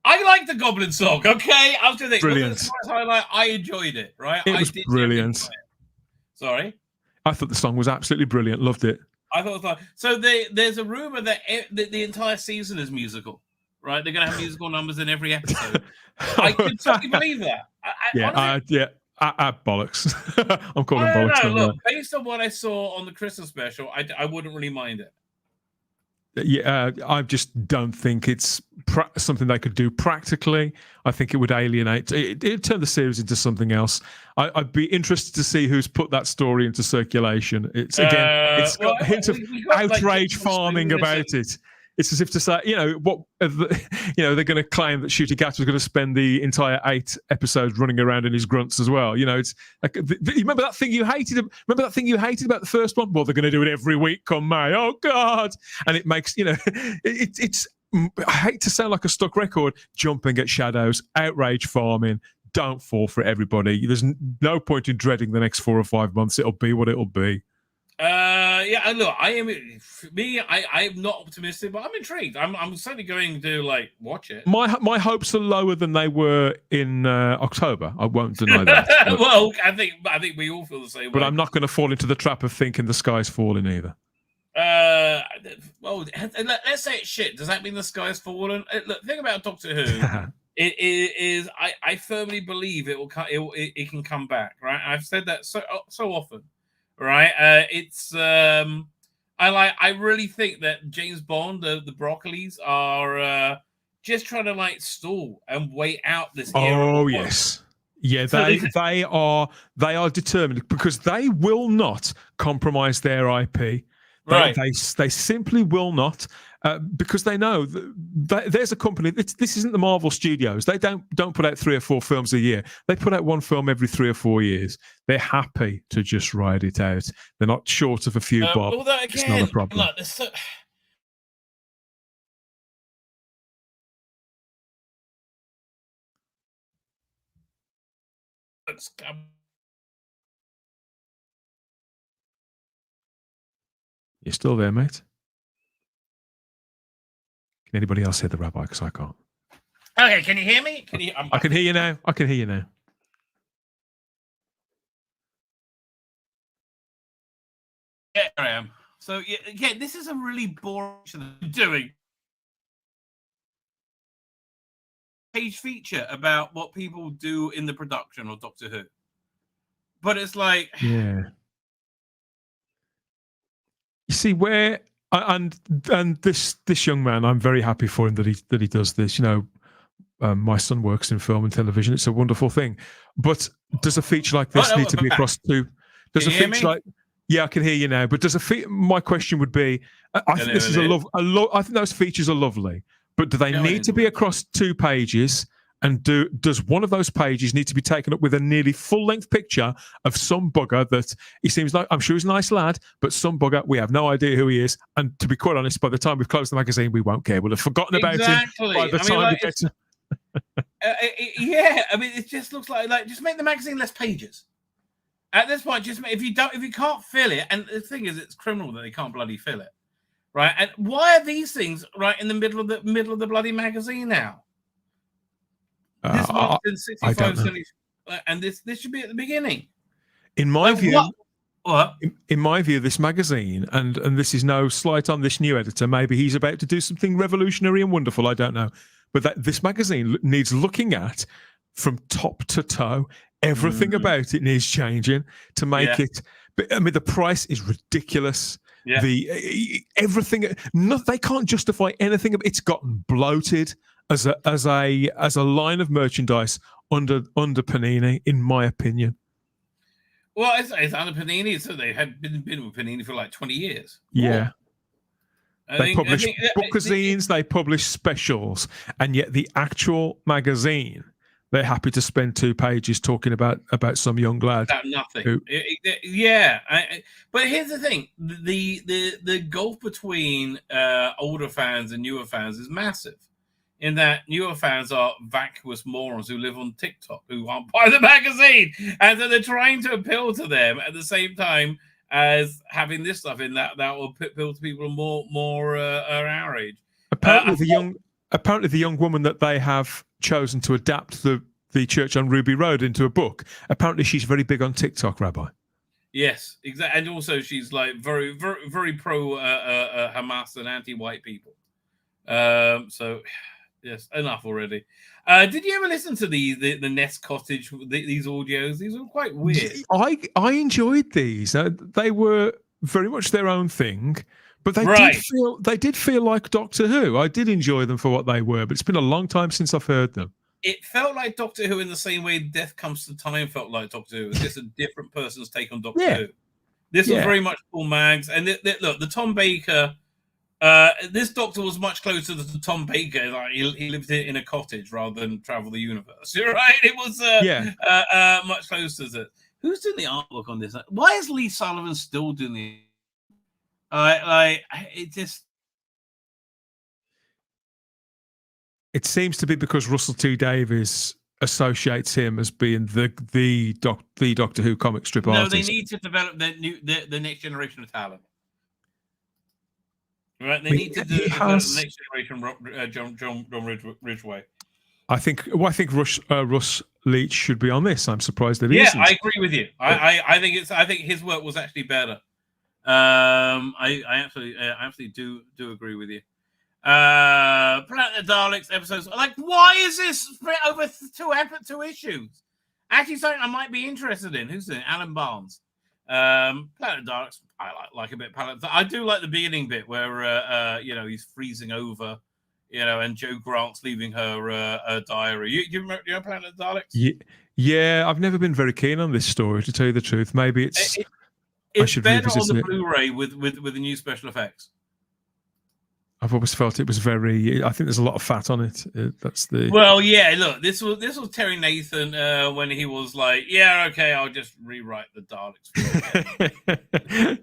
I like the Goblin song. Okay, I was going to think, brilliant. The surprise highlight, I enjoyed it. Right, it was brilliant. Sorry. I thought the song was absolutely brilliant. Loved it. I thought it was like, so. There's a rumor that the entire season is musical, right? They're going to have musical numbers in every episode. I could totally believe that. Bollocks. I'm calling bollocks. Look, based on what I saw on the Christmas special, I wouldn't really mind it. Yeah, I just don't think it's something they could do practically. I think it would alienate. It'd turn the series into something else. I'd be interested to see who's put that story into circulation. It's it's got a hint of outrage farming about it. It's as if to say, they're going to claim that Shooty Gat was going to spend the entire 8 episodes running around in his grunts as well. It's like, remember that thing you hated? Remember that thing you hated about the first one? Well, they're going to do it every week come May. Oh God! And it makes it's. I hate to sound like a stuck record. Jumping at shadows, outrage farming. Don't fall for it, everybody. There's no point in dreading the next 4 or 5 months. It'll be what it'll be. Look, I'm not optimistic, but I'm intrigued. I'm certainly going to watch it. My hopes are lower than they were in October. I won't deny that. Well, I think we all feel the same way. But I'm not going to fall into the trap of thinking the sky's falling either. Well, let's say it's shit. Does that mean the sky's fallen? Look, the thing about Doctor Who, it is I firmly believe it can come back. Right, I've said that so often. Right, I really think that James Bond, the Broccolis, are just trying to stall and wait out this era. Oh yes, yeah, they are determined because they will not compromise their IP. Right, they simply will not because they know that there's a company. This isn't the Marvel Studios. They don't put out 3 or 4 films a year. They put out one film every 3 or 4 years. They're happy to just ride it out. They're not short of a few bob. Although, again, it's not a problem. Look, You're still there, mate? Can anybody else hear the Rabbi? Because I can't. Okay, can you hear me? I can hear you now. I can hear you now. Yeah, I am. So, yeah, this is a really boring doing page feature about what people do in the production of Doctor Who. But it's like... Yeah. You see where and this young man, I'm very happy for him that he does this. My son works in film and television. It's a wonderful thing. But does a feature like this need to be across 2? Does a feature like I can hear you now. But my question would be, I think this is I think those features are lovely. But do they need to be across 2 pages? And does one of those pages need to be taken up with a nearly full-length picture of some bugger that he seems like, I'm sure he's a nice lad, but some bugger, we have no idea who he is. And to be quite honest, by the time we've closed the magazine, we won't care. We'll have forgotten about him by the time we get to... it just looks like just make the magazine less pages. At this point, just if you can't fill it, and the thing is, it's criminal that they can't bloody fill it, right? And why are these things right in the middle of the bloody magazine now? This one's in 65 and this should be at the beginning. In my view, in my view, this magazine, and this is no slight on this new editor. Maybe he's about to do something revolutionary and wonderful. I don't know, but this magazine needs looking at from top to toe. Everything about it needs changing to make it. But I mean, the price is ridiculous. Yeah. Everything. They can't justify anything. It's gotten bloated as a line of merchandise under Panini, in my opinion. Well, it's under Panini, so they had been with Panini for 20 years. Yeah. They publish bookazines, they publish specials, and yet the actual magazine, they're happy to spend 2 pages talking about some young lad. About nothing. Who, But here's the thing: the gulf between older fans and newer fans is massive. In that newer fans are vacuous morons who live on TikTok, who aren't buy the magazine, and so they're trying to appeal to them at the same time as having this stuff in that will appeal to people more our age. apparently, the young woman that they have chosen to adapt the Church on Ruby Road into a book. Apparently, she's very big on TikTok, Rabbi. Yes, exactly, and also she's like very, very, very pro Hamas and anti-white people. So. Yes, enough already. Did you ever listen to the Nest Cottage, these audios? These were quite weird. I enjoyed these. They were very much their own thing, but they did feel like Doctor Who. I did enjoy them for what they were, but it's been a long time since I've heard them. It felt like Doctor Who in the same way Death Comes to Time felt like Doctor Who. It was just a different person's take on Doctor Who. This was very much Paul Maggs. And look, the Tom Baker... this Doctor was much closer to Tom Baker. Like he lived in a cottage rather than travel the universe. You're right. It was much closer to it. Who's doing the artwork on this? Why is Lee Sullivan still doing the? It just. It seems to be because Russell T Davies associates him as being the Doctor Who comic strip artist. No, they need to develop the next generation of talent. Right, they need to do the next generation. John Ridgway. I think Russ Leach should be on this. I'm surprised that he isn't. I agree with you. I think his work was actually better. I absolutely do agree with you. Planet of the Daleks episodes. Like, why is this split over two issues? Actually, something I might be interested in. Who's doing it? Alan Barnes. Planet of Daleks, I like a bit. I do like the beginning bit where he's freezing over, and Joe Grant's leaving her diary. You remember Planet of Daleks? Yeah, I've never been very keen on this story, to tell you the truth. Maybe it's better on the Blu-ray with the new special effects. I've always felt it was very. I think there's a lot of fat on it. That's the. Well, yeah. Look, this was Terry Nathan when he was like, "Yeah, okay, I'll just rewrite the Daleks."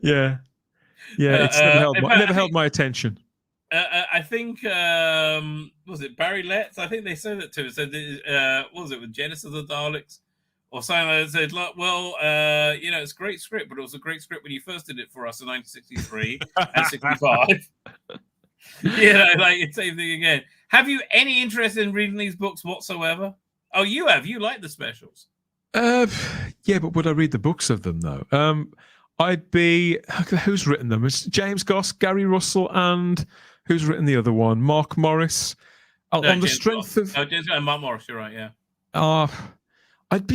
yeah. It's never held my attention. I think was it Barry Letts? I think they said that too. So what was it with Genesis of the Daleks or something like that? Said, like, well, it's a great script, but it was a great script when you first did it for us in 1963 and 65. It's the same thing again. Have you any interest in reading these books whatsoever? Oh, you have. You like the specials. Yeah, but would I read the books of them though? I'd be. Who's written them? It's James Goss, Gary Russell, and who's written the other one? Mark Morris. On the strength of Mark Morris, you're right. Yeah. I'd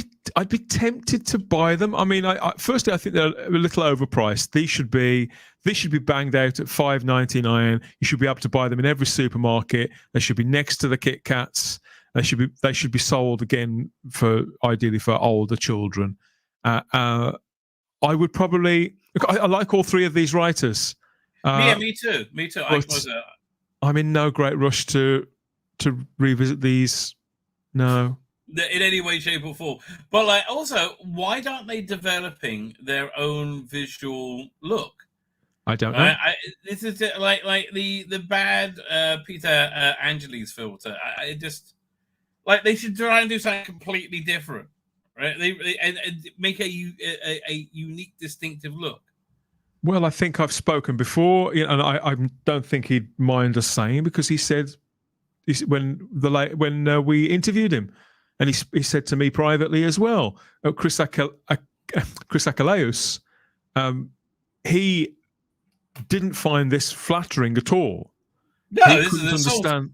be tempted to buy them. I mean, firstly, I think they're a little overpriced. These should be banged out at $5.99. You should be able to buy them in every supermarket. They should be next to the Kit Kats. They should be sold again ideally for older children. I would probably. I like all three of these writers. Me too. I'm in no great rush to revisit these. No. In any way, shape, or form. But also, why aren't they developing their own visual look? I don't know. This is like the bad Peter Angeles filter. They should try and do something completely different, right? They make a unique, distinctive look. Well, I think I've spoken before, and I don't think he'd mind us saying, because he said when we interviewed him. And he said to me privately as well, Chris Achilleus, he didn't find this flattering at all. No, he this couldn't is understand.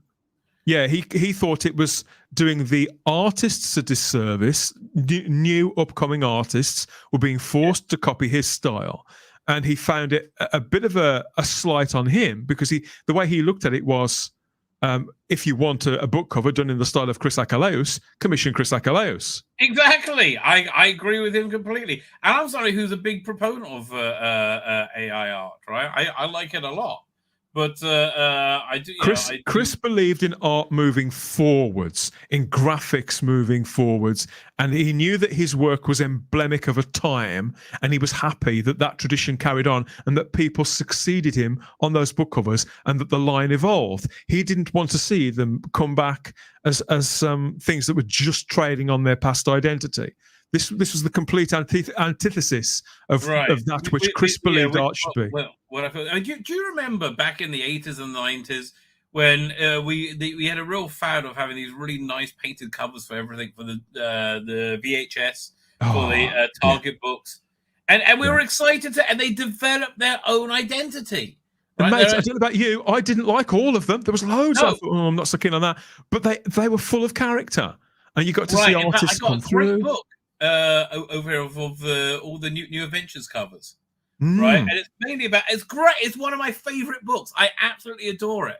Yeah, he thought it was doing the artists a disservice. New upcoming artists were being forced to copy his style. And he found it a bit of a slight on him, because the way he looked at it was, if you want a book cover done in the style of Chris Achilleus, commission Chris Achilleus. Exactly. I agree with him completely. And I'm sorry, who's a big proponent of AI art, right? I like it a lot. But I do. Chris believed in art moving forwards, in graphics moving forwards, and he knew that his work was emblematic of a time, and he was happy that that tradition carried on and that people succeeded him on those book covers and that the line evolved. He didn't want to see them come back as things that were just trading on their past identity. This was the complete antithesis of that which Chris believed art should be. What I feel. Do you remember back in the 80s and 90s when we had a real fad of having these really nice painted covers for everything, for the VHS, for the Target books, and we were excited and they developed their own identity. And mate, I don't know about you, I didn't like all of them. There was loads. I thought, I'm not so keen on that, but they were full of character, and you got to see artists come through. Book over here of all the new Adventures covers, right? And it's mainly about. It's great. It's one of my favorite books. I absolutely adore it.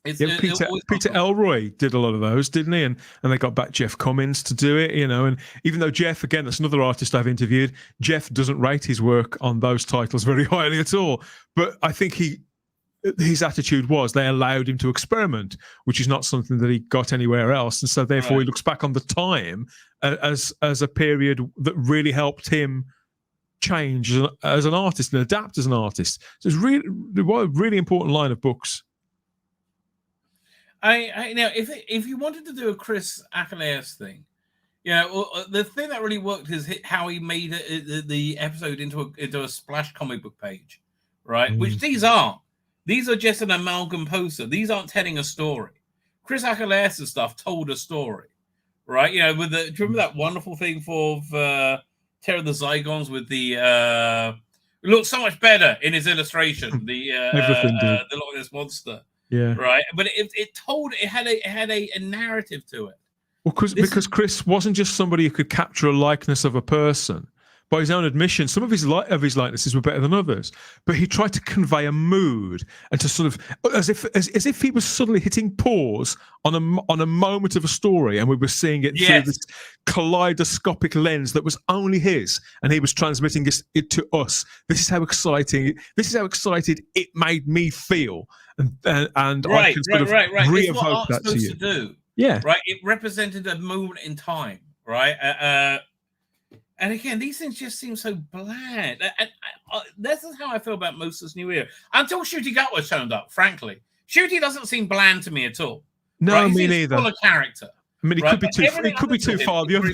Peter Elroy did a lot of those, didn't he? And they got back Jeff Cummins to do it, you know. And even though Jeff, again, that's another artist I've interviewed, Jeff doesn't rate his work on those titles very highly at all. But I think his attitude was they allowed him to experiment, which is not something that he got anywhere else. And so therefore he looks back on the time as a period that really helped him change as an artist and adapt as an artist. So it's really a really important line of books. Now, if you wanted to do a Chris Achilles thing, the thing that really worked is how he made the episode into a Splash comic book page, right? Which these aren't. These are just an amalgam poster. These aren't telling a story. Chris Achilles' stuff told a story, right? Do you remember that wonderful thing for Terror of the Zygons with the it looks so much better in his illustration, the Loch Ness Monster. Yeah. Right. But it had a narrative to it. Well, because Chris wasn't just somebody who could capture a likeness of a person. By his own admission, some of his likenesses were better than others, but he tried to convey a mood and to sort of as if he was suddenly hitting pause on a moment of a story, and we were seeing it through this kaleidoscopic lens that was only his, and he was transmitting it to us. This is how excited it made me feel, and I can sort of re-evoke that to you. To do. Yeah, right. It represented a moment in time, right? And again, these things just seem so bland. And this is how I feel about most of this new era. Until Shooty Gutwa turned up, frankly. Shooty doesn't seem bland to me at all. No, right? me neither. Full of character. I mean, he could be too far the other.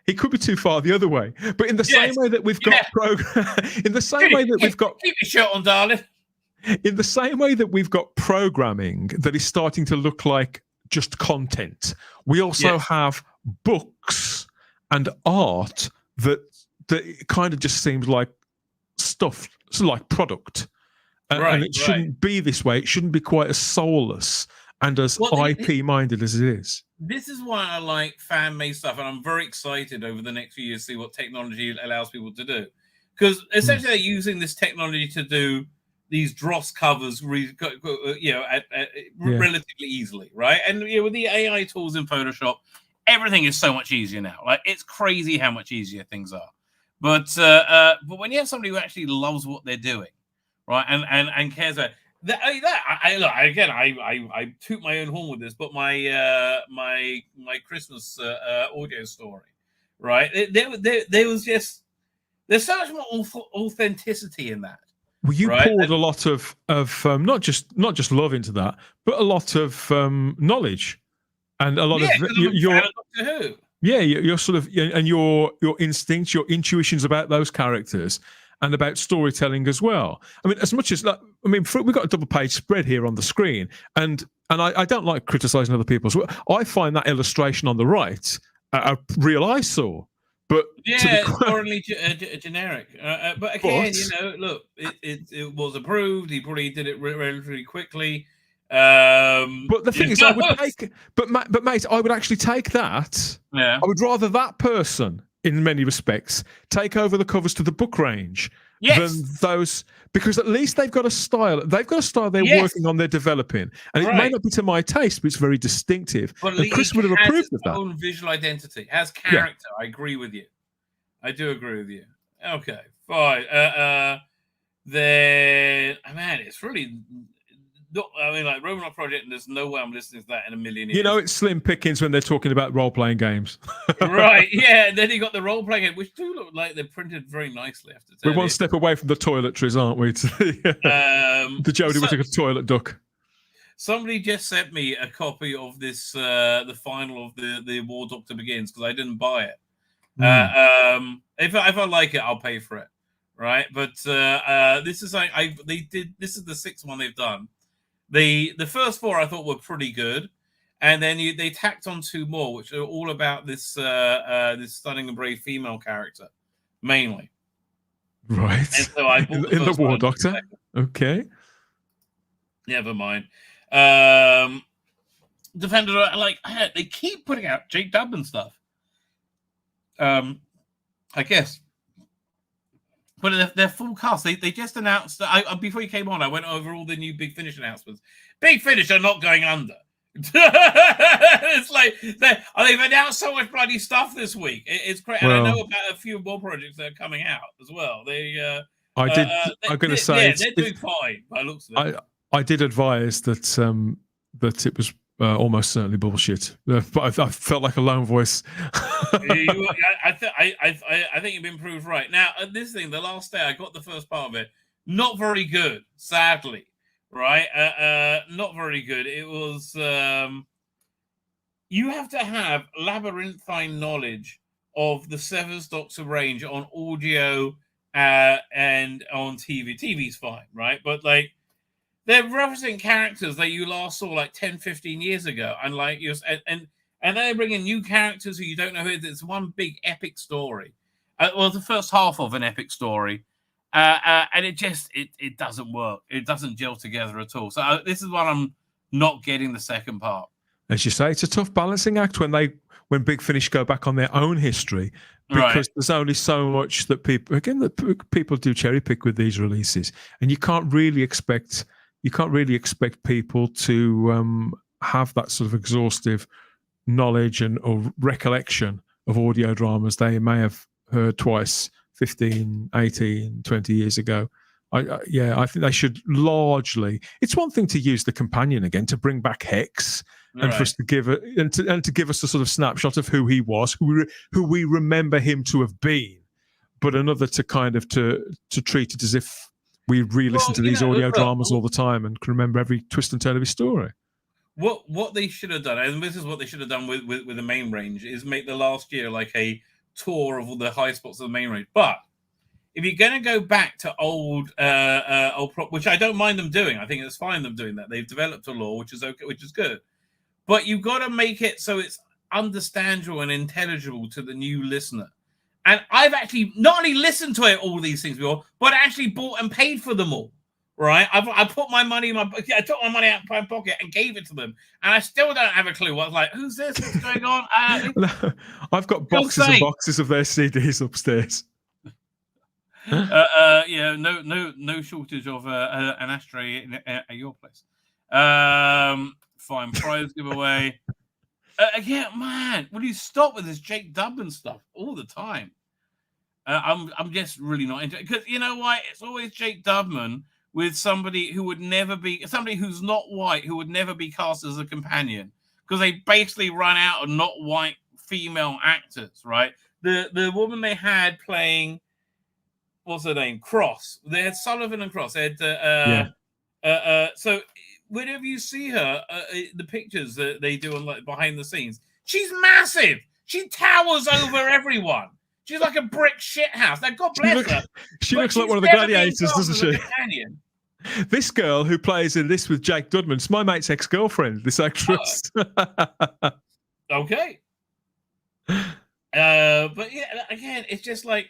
He could be too far the other way. But in the same way that we've got in the same way that we've got keep your shirt on, darling. In the same way that we've got programming that is starting to look like just content, we also have books and art that kind of just seems like stuff, like product. And it shouldn't be this way. It shouldn't be quite as soulless and as IP-minded as it is. This is why I like fan-made stuff, and I'm very excited over the next few years to see what technology allows people to do. Because essentially they're using this technology to do these dross covers relatively easily, right? And with the AI tools in Photoshop, everything is so much easier now. Like, it's crazy how much easier things are. But when you have somebody who actually loves what they're doing, right, and cares about that, I toot my own horn with this, but my Christmas audio story, right? There was just there's so much more authenticity in that. Well, you poured a lot of not just love into that, but a lot of knowledge. And a lot of your sort of and your instincts, your intuitions about those characters, and about storytelling as well. I mean, as much as we've got a double page spread here on the screen, and I don't like criticizing other people's work. I find that illustration on the right a real eyesore. But it's currently generic. But again, look, it was approved. He probably did it relatively quickly. But the thing is, I would take, but mate, I would actually take that. Yeah, I would rather that person, in many respects, take over the covers to the book range than those, because at least they've got a style. They've got a style they're working on, they're developing, and it may not be to my taste, but it's very distinctive. But and Chris would have approved of that. Own visual identity, has character. I agree with you. I do agree with you. Okay, fine. Then, man, it's it's really. I mean, like Robot Project, and there's no way I'm listening to that in a million years. You know, it's slim pickings when they're talking about role-playing games. Right, yeah. And then you got the role-playing game, which do look like they're printed very nicely, I have to tell We're one step away from the toiletries, aren't we? The Jodie Whittaker toilet duck. Somebody just sent me a copy of this, the final of the War Doctor Begins, because I didn't buy it. If I like it, I'll pay for it, right? But this is this is the sixth one they've done. The first four I thought were pretty good, and then they tacked on two more, which are all about this this stunning and brave female character, mainly. Right. And so I bought in the War Doctor. Okay. Never mind. Defender, like they keep putting out Jake Dubman stuff. I guess. But they're full cast. They just announced that before you came on, I went over all the new Big Finish announcements. Big Finish are not going under. It's like they've announced so much bloody stuff this week. It's great, and I know about a few more projects that are coming out as well. I'm going to say they're doing fine by the looks of it. I did advise that that it was almost certainly bullshit, but I felt like a lone voice. I think you've been proved right. Now, this thing, the last day, I got the first part of it. Not very good, sadly. Right? Not very good. It was... you have to have labyrinthine knowledge of the Seventh Doctor range on audio and on TV. TV's fine, right? But, like, they're referencing characters that you last saw like 10, 15 years ago. And like and they're bringing new characters who you don't know who. It's one big epic story. Well, the first half of an epic story. And it doesn't work. It doesn't gel together at all. So this is why I'm not getting the second part. As you say, it's a tough balancing act when Big Finish go back on their own history, because there's only so much that people do cherry pick with these releases, and you can't really expect people to have that sort of exhaustive knowledge or recollection of audio dramas they may have heard twice 15, 18, 20 years ago. I think they should largely... It's one thing to use the companion again, to bring back Hex, and for us to give it and to give us a sort of snapshot of who he was, who we remember him to have been, but another to kind of to treat it as if we re-listen to these audio dramas all the time and can remember every twist and turn of his story. What they should have done, and this is what they should have done with the main range, is make the last year like a tour of all the high spots of the main range. But if you're going to go back to old which I don't mind them doing, I think it's fine them doing that. They've developed a lore, which is okay, which is good. But you've got to make it so it's understandable and intelligible to the new listener. And I've actually not only listened to all these things before, but actually bought and paid for them all. Right? I put my money I took my money out of my pocket and gave it to them, and I still don't have a clue. I was like, "Who's this? What's going on?" I've got boxes and boxes of their CDs upstairs. No shortage of an ashtray at your place. Fine prize giveaway. Again, man, will you stop with this Jake Dubman stuff all the time? I'm just really not into it, because you know why? It's always Jake Dubman with somebody who's not white, who would never be cast as a companion, because they basically run out of not white female actors, right? The woman they had playing, what's her name? Cross. They had Sullivan and Cross. They had so whenever you see her, the pictures that they do on like behind the scenes, she's massive. She towers over everyone. She's like a brick shit house. Now, God bless her. She looks like one of the gladiators, doesn't she? This girl who plays in this with Jake Dudman, it's my mate's ex-girlfriend, this actress. Okay. But yeah, again, it's just like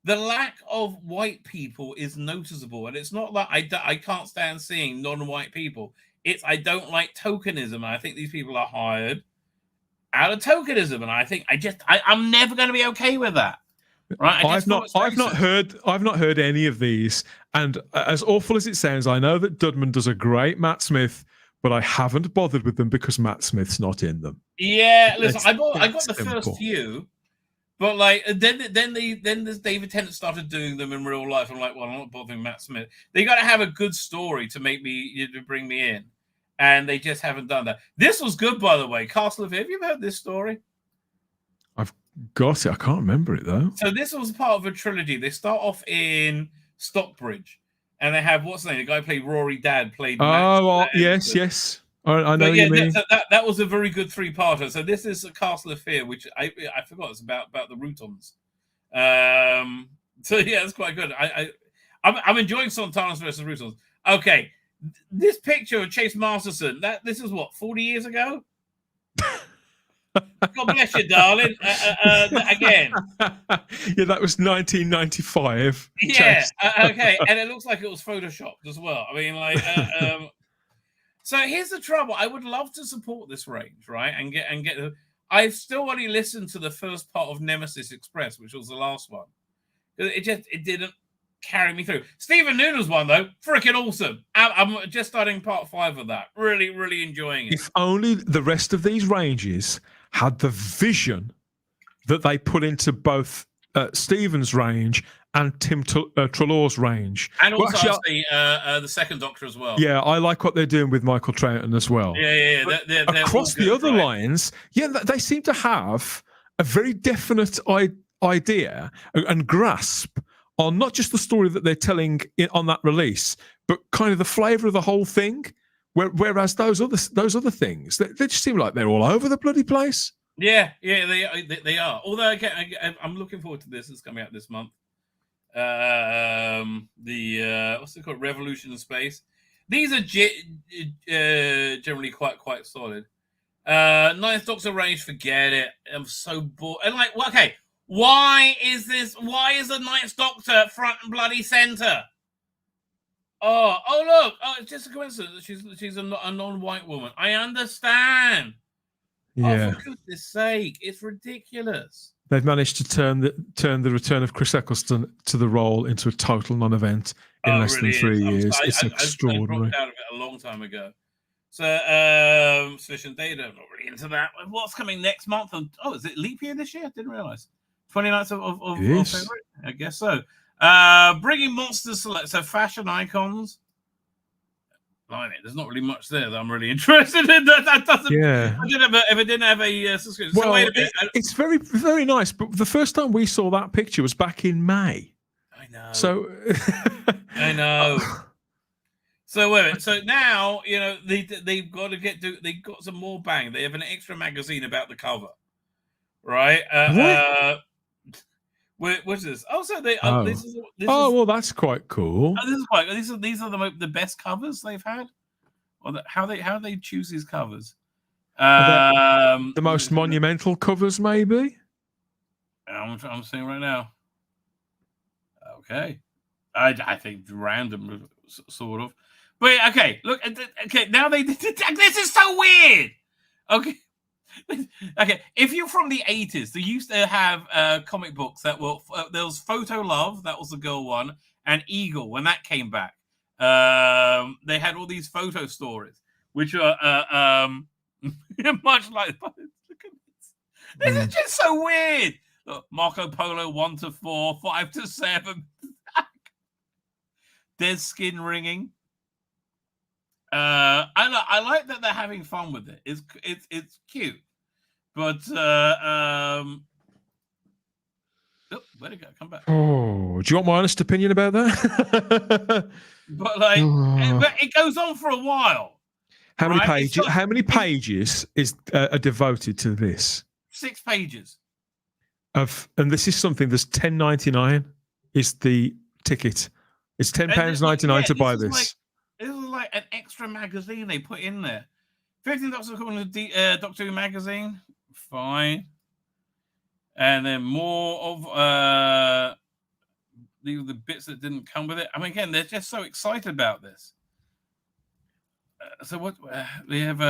the lack of white people is noticeable. And it's not like I can't stand seeing non-white people. It's I don't like tokenism. I think these people are hired out of tokenism, and I think I'm never going to be okay with that. Right? I've not heard any of these, and as awful as it sounds, I know that Dudman does a great Matt Smith, but I haven't bothered with them because Matt Smith's not in them. Yeah, listen, I got the first few, But like then this David Tennant started doing them in real life. I'm like, well, I'm not bothering Matt Smith. They got to have a good story to bring me in, and they just haven't done that. This was good, by the way. Castle of Fear. Have you ever heard this story? I've got it. I can't remember it though. So this was part of a trilogy. They start off in Stockbridge, and they have what's the name? The guy who played Rory Dad played. Yes. I know you mean. So that was a very good 3-parter. So this is a Castle of Fear, which I forgot it's about the Routons. So yeah, it's quite good. I'm enjoying Sontanos versus Routons. Okay, this picture of Chase Masterson. This is what 40 years ago. God bless you, darling. Again. Yeah, that was 1995. Yeah. Okay, and it looks like it was photoshopped as well. I mean, like. So here's the trouble. I would love to support this range, right? And get. I've still only listened to the first part of Nemesis Express, which was the last one. It didn't carry me through. Stephen Noona's one though, freaking awesome. I'm just starting part 5 of that. Really, really enjoying it. If only the rest of these ranges had the vision that they put into both Stephen's range and Tim Treloar's range. And also the second Doctor as well. Yeah, I like what they're doing with Michael Troughton as well. Yeah. They're across the other lines, they seem to have a very definite idea and grasp on not just the story that they're telling on that release, but kind of the flavour of the whole thing. Whereas those other things, they just seem like they're all over the bloody place. Yeah, they are. Although I'm looking forward to this. It's coming out this month. What's it called? Revolution in Space. These are generally quite solid. Ninth Doctor range, forget it. I'm so bored. And like, okay, why is the Ninth Doctor front and bloody center? Oh look! Oh, it's just a coincidence. She's a non-white woman. I understand. Yeah. Oh, for goodness sake, it's ridiculous. They've managed to turn the return of Chris Eccleston to the role into a total non-event in less than 3 years. It's extraordinary. I dropped out of it a long time ago. So, sufficient data. I'm not really into that. What's coming next month? Is it leap year this year? I didn't realise. 29th of February? I guess so. Bringing monsters to so fashion icons. Blimey, there's not really much there that I'm really interested in. That doesn't. Yeah. If I didn't have a subscription. Well, so wait a minute. It's very, very nice. But the first time we saw that picture was back in May. I know. So I know. So wait a minute. So now they've got some more bang. They have an extra magazine about the cover, right? What's this? Oh, so they. This is well, that's quite cool. These are the best covers they've had. Or how they choose these covers? The most monumental covers, maybe. I'm seeing right now. Okay, I think random sort of, but okay. Look, okay. Now this is so weird. Okay. Okay, if you're from the 80s, they used to have comic books that were there was Photo Love, that was the girl one, and Eagle when that came back. They had all these photo stories, which are much like. Look at this. This is just so weird. Look, Marco Polo 1 to 4, 5 to 7. There's skin ringing. I like that they're having fun with it. It's cute. But where'd it go? Come back. Oh, do you want my honest opinion about that? But like, but it goes on for a while. How many pages? How many pages are devoted to this? 6 pages. And this is something that's $10.99 is the ticket. It's £10.99 to buy this. This is like an extra magazine they put in there. 15 Doctor according to Doctor Who magazine. Fine. And then more of the bits that didn't come with it. I mean, again, they're just so excited about this. So what they have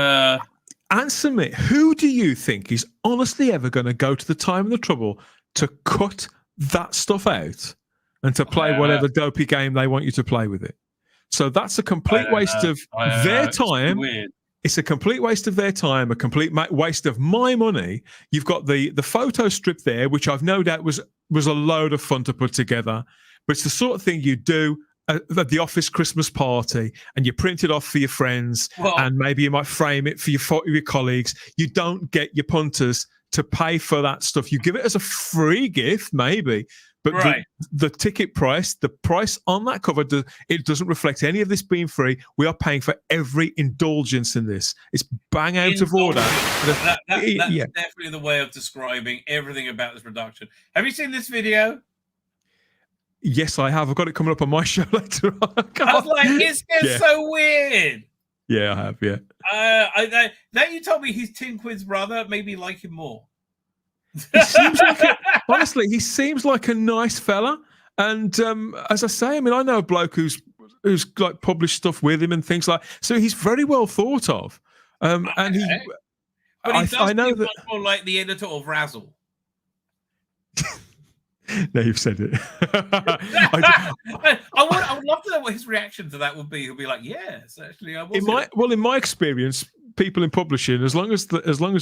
answer me. Who do you think is honestly ever going to go to the time and the trouble to cut that stuff out and to play whatever dopey game they want you to play with it? So that's a complete waste of their time It's a complete waste of their time, a complete waste of my money. You've got the photo strip there, which I've no doubt was a load of fun to put together. But it's the sort of thing you do at the office Christmas party, and you print it off for your friends, and maybe you might frame it for your colleagues. You don't get your punters to pay for that stuff. You give it as a free gift, maybe. But the ticket price, the price on that cover, it doesn't reflect any of this being free. We are paying for every indulgence in this. It's bang out of order. That's definitely the way of describing everything about this production. Have you seen this video? Yes, I have. I've got it coming up on my show later on. I was like, it's so weird. Yeah, I have, yeah. Then you told me he's Tim Quinn's brother. Maybe like him more. He seems like honestly, he seems like a nice fella. And as I say, I mean, I know a bloke who's like published stuff with him and things like. So he's very well thought of. And he, but he does I know seem that much more like the editor of Razzle. No, you've said it. I would love to know what his reaction to that would be. He'll be like, "Yes, actually, I was." In my experience, people in publishing, as long as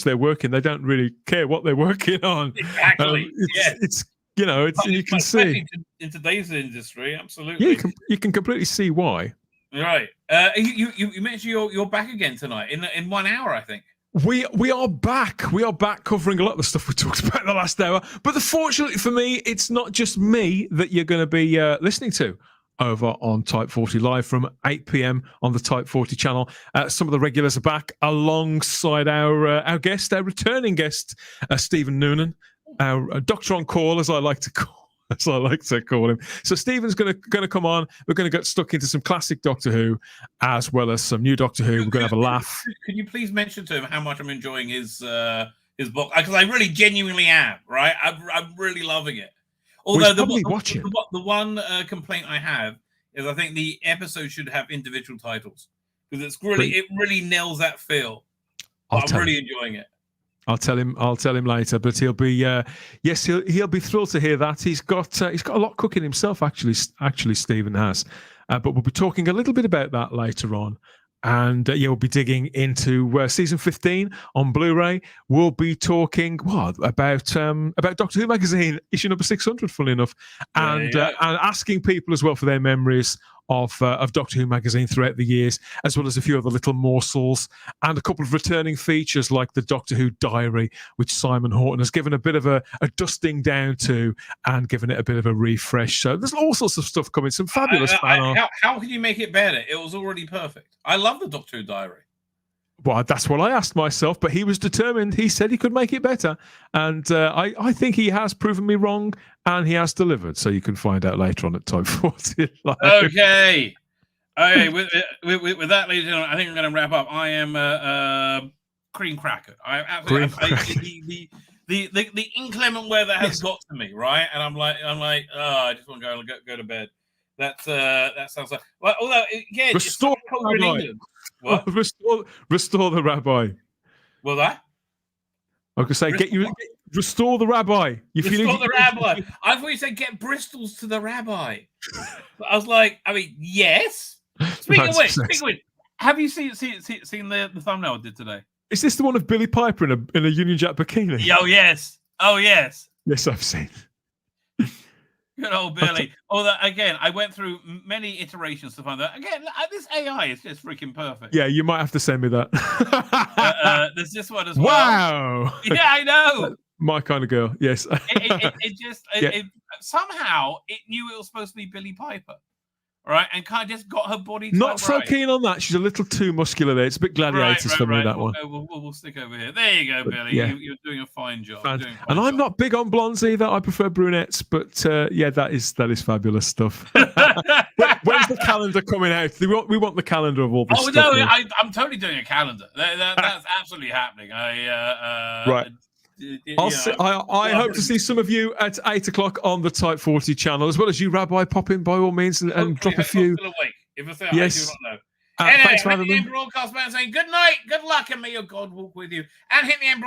they're working, they don't really care what they're working on. Exactly. It's you know, it's you can see in today's industry, absolutely. Yeah, you can completely see why. Right. You mentioned you're back again tonight in 1 hour, I think. We are back. We are back covering a lot of the stuff we talked about in the last hour. But fortunately for me, it's not just me that you're going to be listening to over on Type 40 Live from 8 p.m. on the Type 40 channel. Some of the regulars are back alongside our returning guest, Stephen Noonan, our Doctor on Call, as I like to call him. So Stephen's going to come on. We're going to get stuck into some classic Doctor Who, as well as some new Doctor Who. We're going to have a laugh. Can you please mention to him how much I'm enjoying his book? Because I really genuinely am. Right, I'm really loving it. Although the one complaint I have is I think the episode should have individual titles, because it really nails that feel. I'm really enjoying it. I'll tell him later, but he'll be he'll be thrilled to hear that. He's got a lot cooking himself, actually Stephen has. But we'll be talking a little bit about that later on. And we'll be digging into season 15 on Blu-ray. We'll be talking about Doctor Who magazine issue number 600, funnily enough, and asking people as well for their memories of Doctor Who magazine throughout the years, as well as a few other little morsels and a couple of returning features like the Doctor Who diary, which Simon Horton has given a bit of a dusting down to and given it a bit of a refresh. So there's all sorts of stuff coming, some fabulous fan art. How can you make it better? It was already perfect. I love the Doctor Who diary. Well, that's what I asked myself, but he was determined. He said he could make it better. And I think he has proven me wrong, and he has delivered. So you can find out later on at Type 40 Live. Okay. With that, ladies and gentlemen, I think we're going to wrap up. I am cream cracker. I absolutely the inclement weather has got to me, right? And I'm like, I just want to go to bed. That sounds like. Well, although again, restore it's in England. What? Restore the Rabbi. Well, that I could say restore the Rabbi. Restore the Rabbi. I thought you said get Bristols to the Rabbi. I was like, yes. Speaking of which, have you seen the thumbnail I did today? Is this the one of Billy Piper in a Union Jack bikini? Oh yes. Yes, I've seen. Good old Billy. Although, again, I went through many iterations to find that. Again, this AI is just freaking perfect. Yeah, you might have to send me that. There's this one as well. Wow. Yeah, I know. My kind of girl, yes. It somehow it knew it was supposed to be Billy Piper. Right, and kind of just got her body. Not so keen on that. She's a little too muscular there. It's a bit Gladiators for me, that one. We'll stick over here. There you go, Billy. Yeah. You're doing a fine job. And I'm not big on blondes either. I prefer brunettes. But that is fabulous stuff. When's the calendar coming out? We want the calendar of all this stuff. Oh no, I'm totally doing a calendar. That's absolutely happening. Right. I hope to see some of you at 8 o'clock on the Type 40 channel, as well as you, Rabbi. Pop in by all means and drop a few. If I say yes. I do not know. Anyway, thanks for having me. Broadcast man saying good night, good luck, and may your God walk with you. And hit me in broadcast.